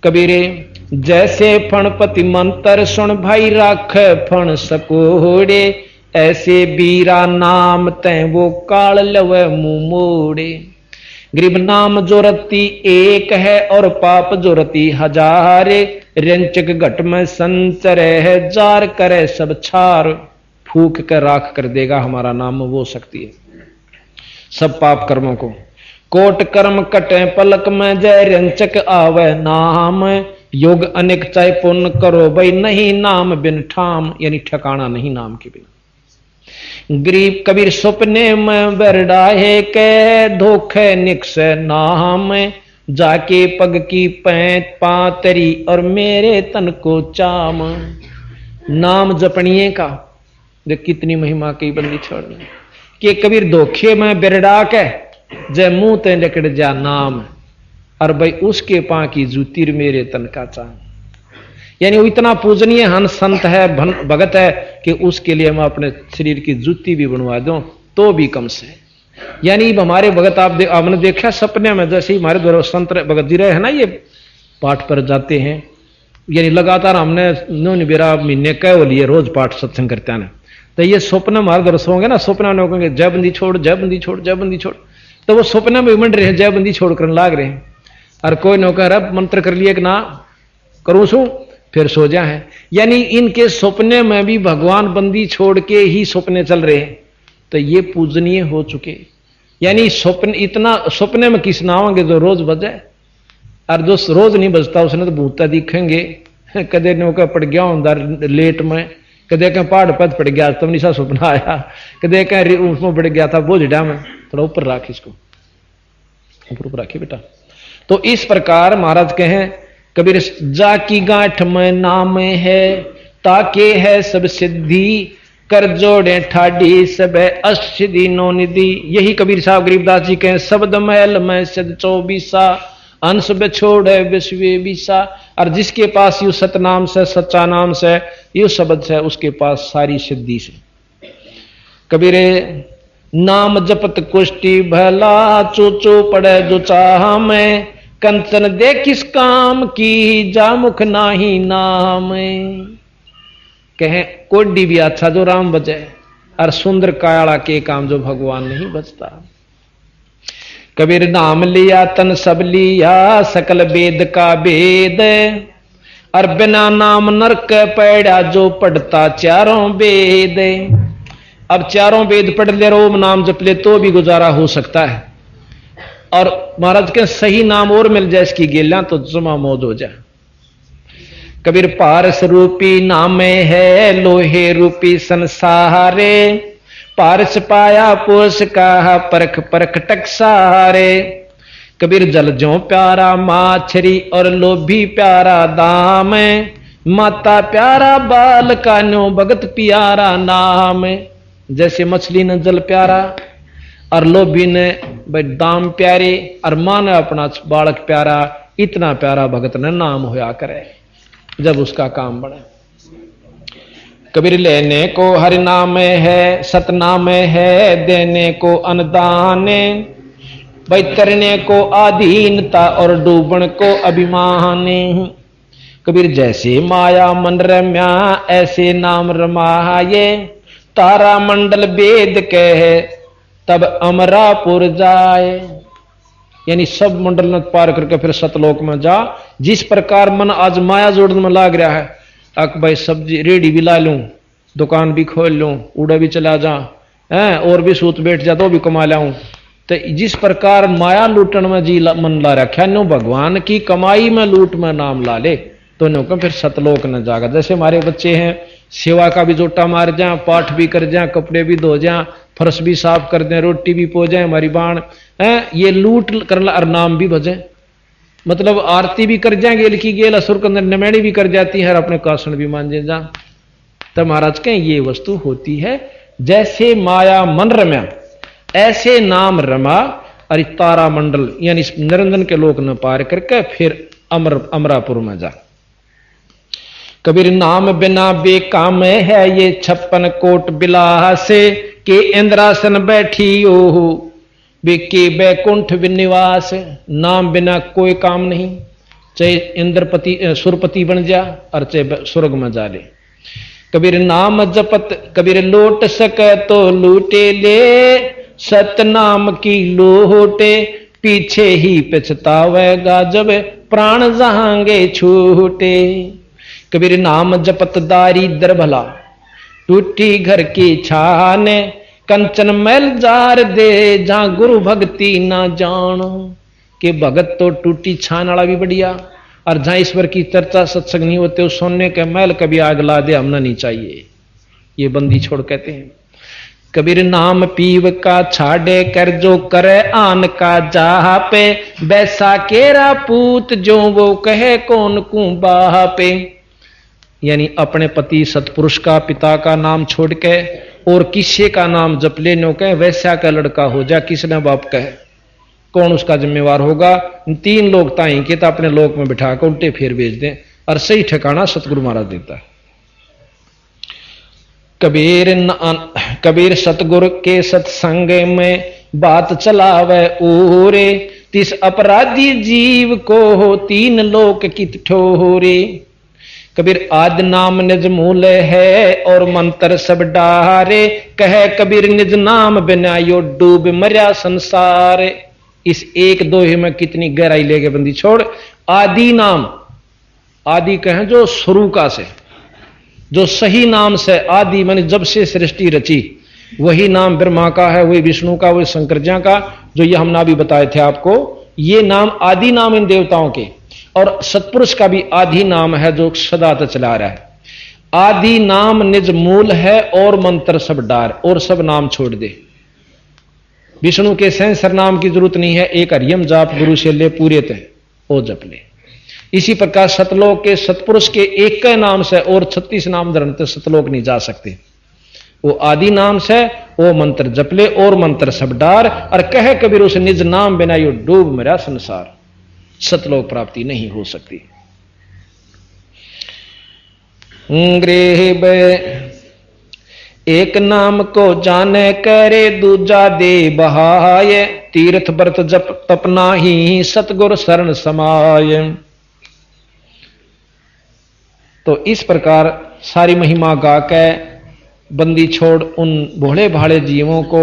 कबीरे जैसे फणपति मंत्र सुन भाई राख फण सकोड़े, ऐसे बीरा नाम तय वो काल लव मुंह मोड़े। गरीब नाम जो रति एक है और पाप जो रति हजारे, रंचक घट में संचर है जार करे सब छार। फूक कर राख कर देगा हमारा नाम वो शक्ति है सब पाप कर्मों को। कोट कर्म कटे पलक में जय रंचक आवे नाम, योग अनेक चाहे पुण्य करो भाई नहीं नाम बिन ठाम, यानी ठिकाना नहीं नाम के बिना। गरीब कबीर सपने में बरडाहे के धोखे निक्स नाम, जाके पग की पैंत पातरी और मेरे तन को चाम। नाम जपनिए का देख कितनी महिमा की बंदी छोड़ने कि कबीर धोखे में बिरडा के जय मुंह ते निकट जा नाम, और भाई उसके पा की जूतीर मेरे तन का चाम। यानी वो इतना पूजनीय हन संत है भगत है कि उसके लिए मैं अपने शरीर की जूती भी बनवा दूं तो भी कम से। यानी हमारे भगत आपने देखा सपने में जैसे ही हमारे द्वारा संत भगत जी रहे हैं ना, ये पाठ पर जाते हैं, यानी लगातार हमने नौन बेरा महीने कह लिए रोज पाठ सत्संग करते हैं। तो ये स्वप्न हमारे दर्शक होंगे ना, स्वप्न में कहेंगे जय बंदी छोड़ जय बंदी छोड़ जय बंदी छोड़, तो वो स्वप्न में मंड रहे हैं जय बंदी छोड़ कर लाग रहे हैं। और कोई नौकर अब मंत्र कर लिए कि ना करूं सू फिर सो जा है। यानी इनके सपने में भी भगवान बंदी छोड़ के ही सपने चल रहे हैं, तो ये पूजनीय हो चुके। यानी स्वप्न इतना सपने में किस नावांगे जो रोज बजे, और जो रोज नहीं बजता उसने तो भूता दिखेंगे। कदे नौका पड़ गया अंदर लेट में, कदे कहीं पहाड़ पद पड़ गया तब निशा सपना आया, कदे कहीं उसमें पड़ गया था बोझड़ा में। थोड़ा ऊपर राख इसको, ऊपर राखिए बेटा। तो इस प्रकार महाराज कहें कबीर जा की गांठ में नाम है, ताके है सब सिद्धि कर जोड़े ठाडी सब अष्टसिद्धि नो निधि। यही कबीर साहब गरीबदास जी कहें शब्द महल में सद 24 अंश बिछोड़ विश्व बीसा। और जिसके पास यू सतनाम से सच्चा नाम से यू शब्द से उसके पास सारी सिद्धि से। कबीरे नाम जपत कुष्टि भला चो पड़े जो चाह में, कंचन दे किस काम की जा मुख नाही नाम। कहें कोडी भी अच्छा जो राम बचे, और सुंदर कायाला के काम जो भगवान नहीं बचता। कबीर नाम लिया तन सब लिया सकल वेद का वेद, और बिना नाम नरक पैड़ा जो पढ़ता चारों वेद। अब चारों वेद पढ़ ले रोम नाम जप ले तो भी गुजारा हो सकता है, और महाराज के सही नाम और मिल जाए इसकी गेला तो जमा मौज हो जाए। कबीर पारस रूपी नाम है लोहे रूपी संसारे, पारस पाया पोष का परख परख टकसारे। कबीर जल जो प्यारा माछरी और लोभी प्यारा दाम, माता प्यारा बाल का न्यो भगत प्यारा नाम। जैसे मछली ने जल प्यारा और लोभी ने भाई दाम प्यारे, और मां ने अपना बालक प्यारा, इतना प्यारा भगत ने नाम होया करे जब उसका काम बढ़े। कबीर लेने को हरि नाम है सतनाम है, देने को अनुदान, भाई तरने को आधीनता और डूबण को अभिमान। कबीर जैसे माया मन रम्या ऐसे नाम रमाये, तारा मंडल वेद कहे तब अमरापुर जाए। यानी सब मंडल न पार करके फिर सतलोक में जा। जिस प्रकार मन आज माया जोड़न में लाग रहा है, अक भाई सब्जी रेडी भी ला लूं, दुकान भी खोल लूं, उड़ा भी चला जा है, और भी सूत बैठ जा तो भी कमा लाऊं। तो जिस प्रकार माया लूटन में जी मन ला रखा नो भगवान की कमाई में लूट में नाम ला ले तो नो को फिर सतलोक न जागा। जैसे हमारे बच्चे हैं सेवा का भी जोटा मार जाए, पाठ भी कर जाए, कपड़े भी धो जाए, फर्श भी साफ कर दें, रोटी भी पो जाए, हमारी बाण है ये लूट कर ला और नाम भी भजे। मतलब आरती भी कर जाए गेल की गेल, असुर के नमैणी भी कर जाती है और अपने कासन भी मांजे जा। तब महाराज कहें ये वस्तु होती है जैसे माया मन रम्या ऐसे नाम रमा, और तारा मंडल यानी निरंजन के लोक न पार करके फिर अमरापुर में जा। कबीर नाम बिना बेकाम है ये 56 कोट बिलास के इंद्रासन बैठी ओहो बेके बैकुंठ विनिवास। नाम बिना कोई काम नहीं, चाहे इंद्रपति सुरपति बन जा और चाहे स्वर्ग में जा ले। कबीर नाम जपत कबीर लोट सके तो लूटे ले, सतनाम की लोटे पीछे ही पछतावेगा जब प्राण जहांगे छूटे। कबीर नाम जपत दारिद्र भला टूटी घर की छाने, कंचन मैल जार दे जहां गुरु भक्ति ना जान। के भगत तो टूटी छान वाला भी बढ़िया, और जहां ईश्वर की चर्चा सत्संग नहीं होते उस सोने के मैल कभी आग ला दे हमना नहीं चाहिए। ये बंदी छोड़ कहते हैं। कबीर नाम पीव का छाड़े कर जो करे आन का जा पे, बैसा केरा पूत जो वो कहे कौन कू बाह पे। यानी अपने पति सतपुरुष का पिता का नाम छोड़ के और किसी का नाम जप ले नो कहे वैसा का लड़का हो जा, किसने बाप कहे कौन उसका जिम्मेवार होगा। 3 लोग ताई के तो अपने लोक में बिठा कर उल्टे फेर भेज दें, और सही ठिकाना सतगुरु महाराज देता है। कबीर सतगुरु के सत्संग में बात चलावे ओरे, तिस अपराधी जीव को हो 3 लोक कित ठोरे। कबीर आदि नाम निज मूल है और मंत्र सब डारे, कहे कबीर निज नाम बिना यो डूब मर्या संसार। इस 1-2 में कितनी गहराई ले गए बंदी छोड़। आदि नाम, आदि कहें जो शुरू का से, जो सही नाम से आदि माने जब से सृष्टि रची, वही नाम ब्रह्मा का है, वही विष्णु का, वही शंकर जी का, जो ये हमने अभी बताए थे आपको। ये नाम आदि नाम इन देवताओं के, और सतपुरुष का भी आदि नाम है जो सदा तक चला रहा है। आदि नाम निज मूल है और मंत्र सब डार, और सब नाम छोड़ दे। विष्णु के सहस्र नाम की जरूरत नहीं है, एक हरियम जाप गुरु से ले पूरे थे वो जप ले। इसी प्रकार सतलोक के सतपुरुष के एक के नाम से और 36 नाम धरते सतलोक नहीं जा सकते। वो आदि नाम से वो मंत्र जप ले और मंत्र सब डार, और कहे कबीर उस निज नाम बिना यो डूब मेरा संसार। सतलोक प्राप्ति नहीं हो सकती। गृह एक नाम को जाने करे दूजा दे बहाय, तीर्थ व्रत जप तपना ही सतगुर शरण समाय। तो इस प्रकार सारी महिमा गा के बंदी छोड़ उन भोले भाले जीवों को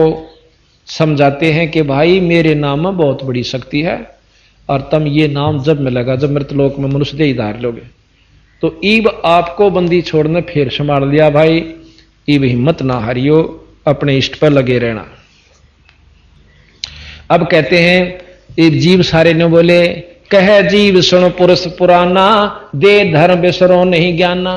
समझाते हैं कि भाई मेरे नाम में बहुत बड़ी शक्ति है, और तुम ये नाम जब मिलेगा जब मृतलोक में मनुष्य देह धार लोगे। तो ईब आपको बंदी छोड़ने फिर संभाल लिया भाई, ईब हिम्मत ना हारियो, अपने इष्ट पर लगे रहना। अब कहते हैं ये जीव सारे ने बोले, कह जीव सुन पुरुष पुराना, दे धर्म बिसरो नहीं ज्ञाना।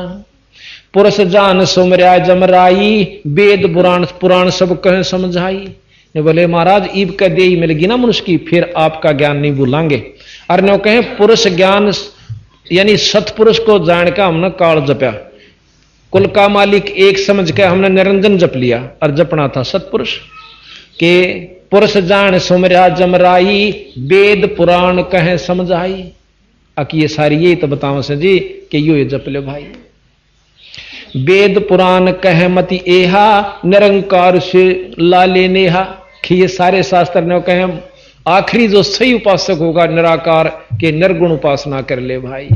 पुरुष जान सुमर्या जमराई, वेद पुराण सब कह समझाई। ने बोले महाराज ईब का दे मिलेगी ना मनुष्य की, फिर आपका ज्ञान नहीं भूलांगे। और ने कहे पुरुष ज्ञान यानी सतपुरुष को जान का हमने काल जपया, कुल का मालिक एक समझ के हमने निरंजन जप लिया, और जपना था सतपुरुष के। पुरुष जान सुमर्या जमराई, वेद पुराण कहे समझाई। ये सारी ये तो बताओ से जी कि यो ये जप ले भाई। वेद पुराण कहे मति एहा, निरंकार से लाले नेहा। कि ये सारे शास्त्र ने कहे आखिरी जो सही उपासक होगा निराकार के निर्गुण उपासना कर ले भाई।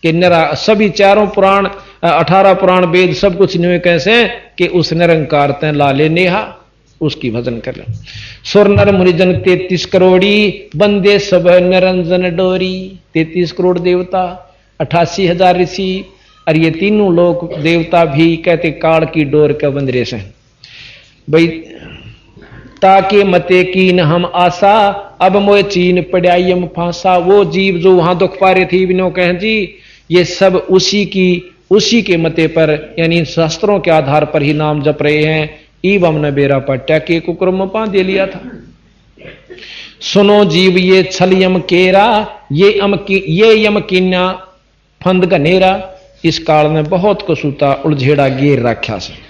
कि सभी चारों पुराण 18 पुराण वेद सब कुछ नहीं कैसे कि उस निरंकार ते लाले नेहा, उसकी भजन कर ले। सुर नर मुनिजन 33 करोड़ी, बंदे सब निरंजन डोरी। 33 करोड़ देवता, 88,000 ऋषि, और ये तीनों लोग देवता भी कहते काल की डोर के बंदरे से भाई। ताके मते कीन हम आशा, अब मोए चीन पड़ाइम फांसा। वो जीव जो वहां दुख पा रहे थे बिनो कह जी, ये सब उसी के मते पर यानी शास्त्रों के आधार पर ही नाम जप रहे हैं। ईब हमने बेरा पट्टा के कुक्रम पा दे लिया था। सुनो जीव ये छल यम केरा, ये यम कीन्या फंद घनेरा। इस काल में बहुत को सूता उलझेड़ा गेर रखा से।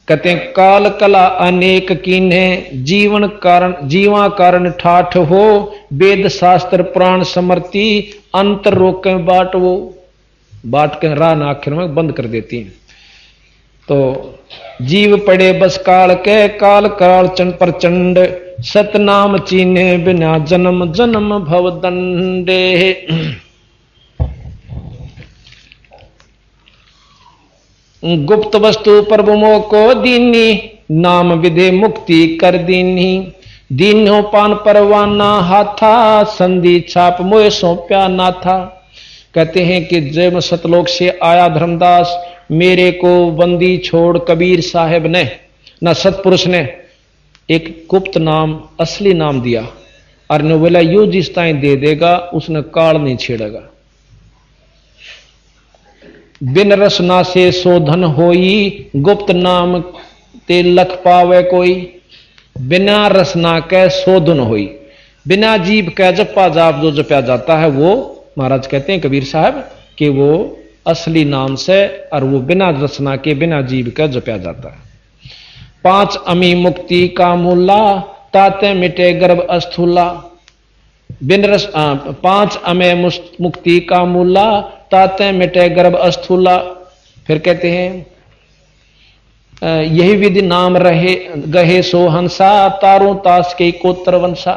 कहते हैं काल कला अनेक कीन्हे, जीवा कारण ठाठ हो। वेद शास्त्र पुराण समर्ति, अंतर रोके बाट वो। बाट के राह ना आखिर में बंद कर देती हैं। तो जीव पड़े बस काल के, काल काल चंड प्रचंड, सतनाम चीने बिना जन्म जन्म भव दंडे। गुप्त वस्तु प्रभु मोको दीनी, नाम विधे मुक्ति कर दीनी। दीनो पान परवाना हाथा, संधि छाप मोह सौंप्या ना था। कहते हैं कि जब सतलोक से आया धर्मदास, मेरे को बंदी छोड़ कबीर साहब ने ना सतपुरुष ने एक गुप्त नाम असली नाम दिया, और ने बोला यू जिस ताई दे देगा उसने काल नहीं छेड़ेगा। बिन रसना से शोधन होई, गुप्त नाम ते लख पावे कोई। बिना रसना के शोधन होई, बिना जीव के जपा जाप जो जपया जाता है वो महाराज कहते हैं कबीर साहब कि वो असली नाम से, और वो बिना रसना के बिना जीव के जपया जाता है। पांच अमी मुक्ति का मूला, ताते मिटे गर्भ अस्थूला। बिन रस पांच अमे मुक्ति का मूला, ताते मिटे गर्भ अस्थूला। फिर कहते हैं यही विधि नाम रहे गहे सो हंसा, तारों तास के कोत्र वंशा।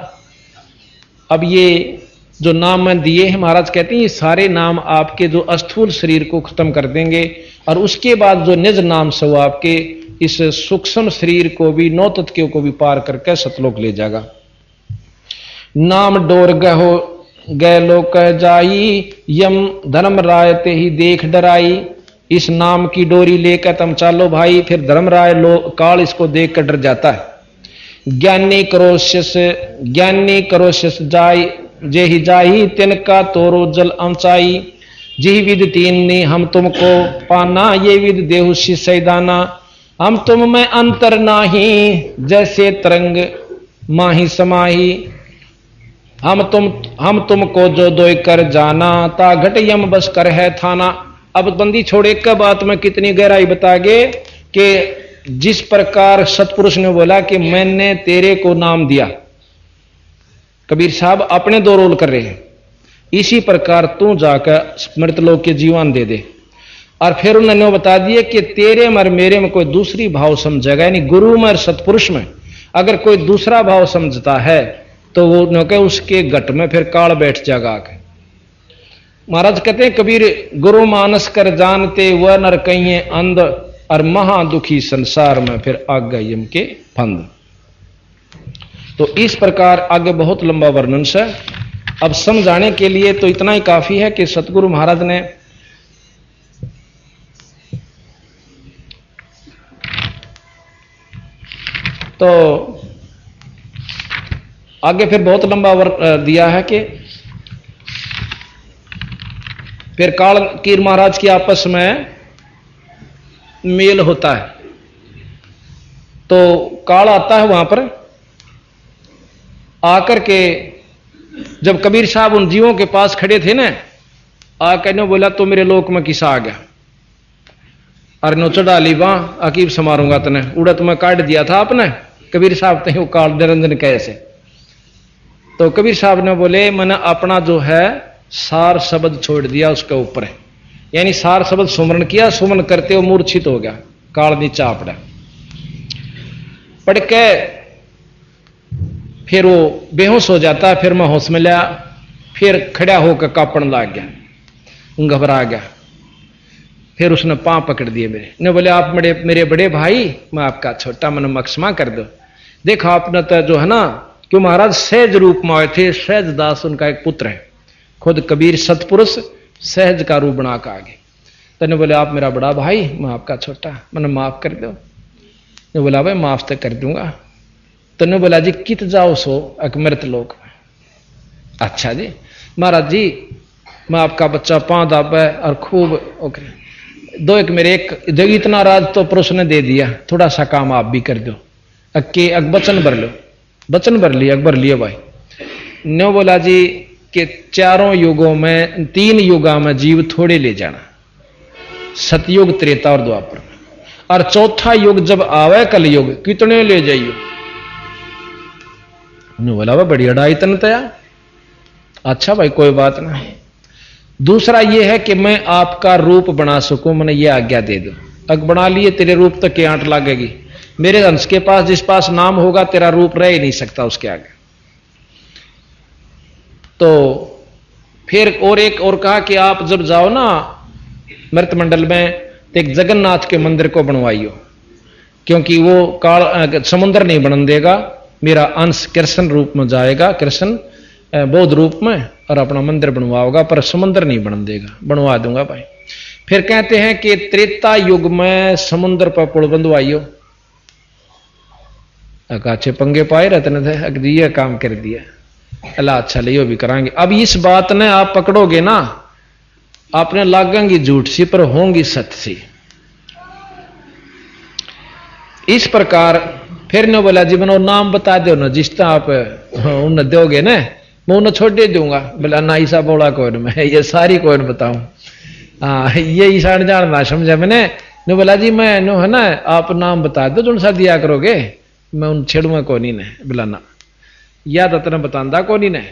अब ये जो नाम मैं दिए हैं महाराज कहते हैं ये सारे नाम आपके जो अस्थूल शरीर को खत्म कर देंगे, और उसके बाद जो निज नाम से वो आपके इस सूक्ष्म शरीर को भी, नौ तत्व को भी पार करके सतलोक ले जाएगा। नाम डोर गहो गए लोग कह जाई, यम धर्म राय ते ही देख डराई। इस नाम की डोरी लेकर तुम चालो भाई, फिर धर्मराय काल इसको देख कर डर जाता है। ज्ञानी करोशस जाई, जे ही जाही तिनका तोरो जल अंचाई। जी विद तीन ने हम तुमको पाना, ये विद देहु सैदाना। हम तुम में अंतर नाही, जैसे तरंग माही समाही। हम तुमको जो दोय कर जाना, ता घट यम बस कर है थाना। अब बंदी छोड़े का बात में कितनी गहराई बतागे कि जिस प्रकार सतपुरुष ने बोला कि मैंने तेरे को नाम दिया, कबीर साहब अपने दो रोल कर रहे हैं, इसी प्रकार तू जाकर मृतलोक के जीवन दे दे। और फिर उन्होंने बता दिए कि तेरे में और मेरे में कोई दूसरी भाव समझेगा, यानी गुरु में और सतपुरुष में अगर कोई दूसरा भाव समझता है तो वो कहे उसके घट में फिर काल बैठ जाएगा आके। महाराज कहते हैं कबीर गुरु मानस कर जानते, वह नर कहिए अंध, और महा दुखी संसार में फिर आग गए यम के फंद। तो इस प्रकार आगे बहुत लंबा वर्णन से, अब समझाने के लिए तो इतना ही काफी है कि सतगुरु महाराज ने तो आगे फिर बहुत लंबा दिया है कि फिर काल कीर महाराज की आपस में मेल होता है, तो काल आता है वहां पर आकर के। जब कबीर साहब उन जीवों के पास खड़े थे ना, आकर ने बोला तो मेरे लोक में किसा आ गया, अरे नो चढ़ा ली वहां अकीब समारूंगा तने, उड़त में काट दिया था आपने। कबीर साहब थे वो काल निरंजन कैसे। तो कबीर साहब ने बोले मैंने अपना जो है सार शब्द छोड़ दिया उसके ऊपर, यानी सार शब्द सुमरण किया, सुमरण करते हुए मूर्छित हो गया, काल नीचा पड़ा। पढ़ के फिर वो बेहोश हो जाता है, फिर मैं होश में लिया, फिर खड़ा होकर कांपने लग गया, घबरा गया। फिर उसने पांव पकड़ दिए मेरे, ने बोले आप मेरे बड़े भाई, मैं आपका छोटा, मन मक्षमा कर दो। देखो आपने तो जो है ना, क्यों महाराज सहज रूप में आए थे, सहज दास उनका एक पुत्र है, खुद कबीर सतपुरुष सहज का रूप बना के आगे। तो ने बोले आप मेरा बड़ा भाई, मैं आपका छोटा, मैंने माफ कर दो। ने बोला भाई माफ तो कर दूंगा। तो ने बोला जी कित जाओ सो अकमृत लोक में। अच्छा जी महाराज जी, मैं आपका बच्चा पांव दाबे और खूब दो एक मेरे एक जब इतना राज तो पुरुष ने दे दिया, थोड़ा सा काम आप भी कर दो, अक्के वचन भर लो। वचन भर लिया, अकबर लिए भाई। ने बोला जी कि चारों युगों में, 3 युगा में जीव थोड़े ले जाना, सतयुग त्रेता और द्वापर, और चौथा युग जब आवे कलयुग कितने ले जाइयो। ने बोला भाई बड़ी अड़ाई तन तया। अच्छा भाई कोई बात नहीं। दूसरा ये है कि मैं आपका रूप बना सकूं, मैंने ये आज्ञा दे दो। अग बना लिए तेरे रूप तक की आंट लगेगी। मेरे अंश के पास जिस पास नाम होगा तेरा रूप रह ही नहीं सकता उसके आगे। तो फिर और एक और कहा कि आप जब जाओ ना मृत मंडल में तो एक जगन्नाथ के मंदिर को बनवाइयो, क्योंकि वो काल समुद्र नहीं बन देगा, मेरा अंश कृष्ण रूप में जाएगा, कृष्ण बौद्ध रूप में, और अपना मंदिर बनवाओगा, पर समुद्र नहीं बन देगा। बनवा दूंगा भाई। फिर कहते हैं कि त्रेता युग में समुद्र पर पुल बंधवाइयो। अच्छे पंगे पाए रहते थे, अगली ये काम कर दिया, अल्लाह अच्छा लियो भी कराएंगे। अब इस बात ने आप पकड़ोगे ना, आपने लागेंगी झूठ सी पर होंगी सत्य सी। इस प्रकार फिर ने बोला जी बनो नाम बता दो ना, जिस तरह आप उन्हें दोगे ना मैं उन्हें छोड़ दे दूंगा। बोला ना ईसा बोला कौन, मैं ये सारी कौन बताऊं। हाँ ये ईशान जान ना समझा मैंने। ने बोला जी मैं नो है ना आप नाम बता दो जो सा दिया करोगे, मैं उन छेड़ूंगा कौन ही ने। बोला ना याद अतना बतांदा कौन ही ने,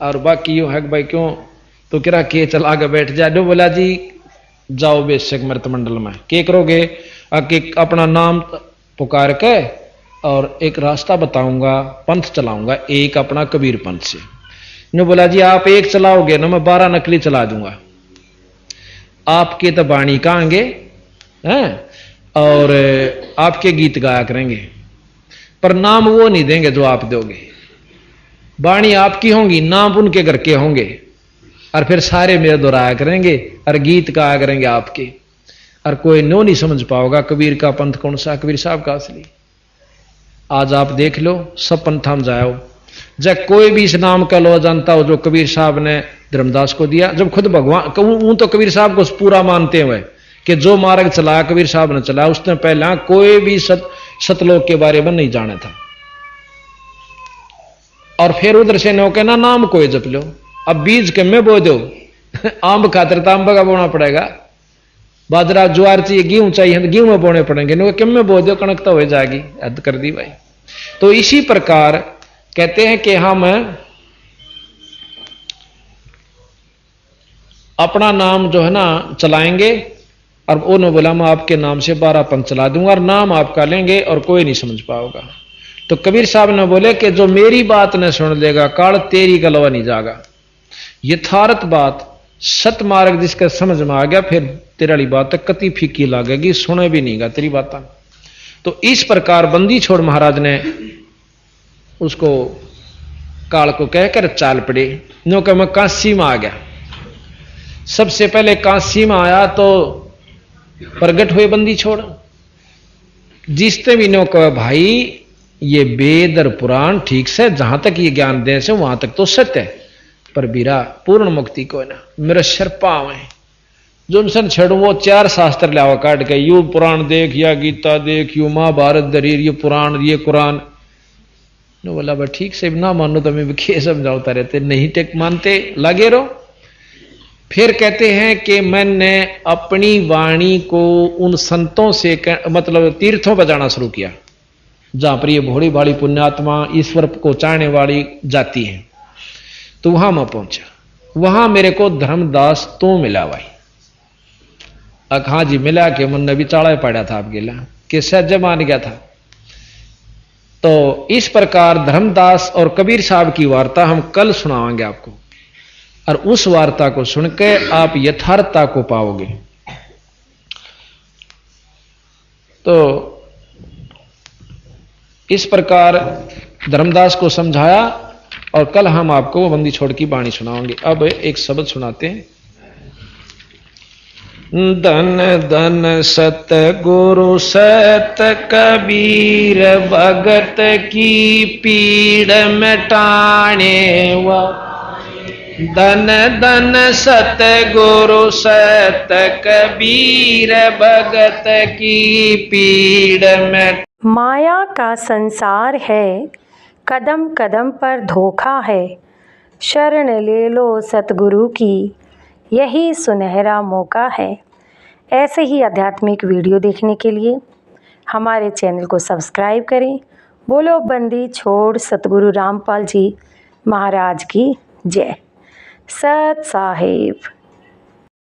और बाकी यूं है भाई क्यों तो किरा के चला के बैठ जा। नो बोला जी जाओ बेशक मृत मंडल में के करोगे, अपना नाम पुकार के और एक रास्ता बताऊंगा, पंथ चलाऊंगा, एक अपना कबीर पंथ से। ने बोला जी आप एक चलाओगे ना मैं 12 नकली चला दूंगा। आपके तो बाणी कहांगे हैं और आपके गीत गाया करेंगे, पर नाम वो नहीं देंगे जो आप दोगे। बाणी आपकी होंगी, नाम उनके घर के होंगे, और फिर सारे मेरे दोहराया करेंगे और गीत गाया करेंगे आपके, और कोई नो नहीं समझ पाओगा कबीर का पंथ कौन सा, कबीर साहब का असली। आज आप देख लो सब पंथा में जाओ, जब कोई भी इस नाम का लो जानता हो जो कबीर साहब ने धर्मदास को दिया, जब खुद भगवान तो कबीर साहब को पूरा मानते हुए कि जो मार्ग चलाया कबीर साहब ने चलाया, उसने पहला कोई भी सतलोक के बारे में नहीं जाना था। और फिर उधर से नो के ना नाम कोई जप लो, अब बीज के में बो दो आंब खातर तो आंब का बोना पड़ेगा, बाजरा ज्वार चाहिए गेहूं चाहिए तो गेहूं में बोने पड़ेंगे, नो किम में बो दो कणक तो हो जाएगी। हद कर दी भाई। तो इसी प्रकार कहते हैं कि हम अपना नाम जो है ना चलाएंगे, और उन्होंने बोला मैं आपके नाम से 12 पंथ चला दूंगा और नाम आपका लेंगे और कोई नहीं समझ पाओगा। तो कबीर साहब ने बोले कि जो मेरी बात न सुन लेगा काल तेरी गलवा नहीं जागा। यथार्थ बात सत मार्ग जिसका समझ में आ गया, फिर तेरा वाली बात कति फीकी लगेगी, सुने भी नहीं गा तेरी बात। तो इस प्रकार बंदी छोड़ महाराज ने उसको काल को कहकर चाल पड़े। नो कि मैं काशी में आ गया। सबसे पहले काशी में आया तो प्रगट हुए बंदी छोड़, जिसने भी नो कहा भाई ये वेद और पुराण ठीक से जहां तक ये ज्ञान दे से वहां तक तो सत्य है, पर बीरा पूर्ण मुक्ति को ना मेरा शर पाव है जो उनसे छेड़ू वो 4 शास्त्र लावा काट के, यू पुराण देख या गीता देख, यू महाभारत दरीर, ये पुराण ये कुरान। नो बोला भाई ठीक से ना मानो तो मैं खे समझाता रहते, नहीं टेक मानते लगे रहो। फिर कहते हैं कि मैंने अपनी वाणी को उन संतों से मतलब तीर्थों पर जाना शुरू किया जहां पर ये भोली भाली पुण्यात्मा ईश्वर को चाहने वाली जाती है। तो वहां मैं पहुंचा, वहां मेरे को धर्मदास तो मिला भाई। हाँ जी मिला के मन ने भी चाड़ा पड़ा था आप गिला कि सहज मान गया था। तो इस प्रकार धर्मदास और कबीर साहब की वार्ता हम कल सुनावांगे आपको, और उस वार्ता को सुनकर आप यथार्थता को पाओगे। तो इस प्रकार धर्मदास को समझाया, और कल हम आपको वो बंदी छोड़ की बाणी सुनाएंगे। अब एक शब्द सुनाते हैं। धन धन सत गुरु सत कबीर भगत की पीड़ मिटाने वा। धन धन सत गुरु सत कबीर भगत की पीड़ में। माया का संसार है, कदम कदम पर धोखा है, शरण ले लो सतगुरु की, यही सुनहरा मौका है। ऐसे ही आध्यात्मिक वीडियो देखने के लिए हमारे चैनल को सब्सक्राइब करें। बोलो बंदी छोड़ सतगुरु रामपाल जी महाराज की जय। सत साहिब।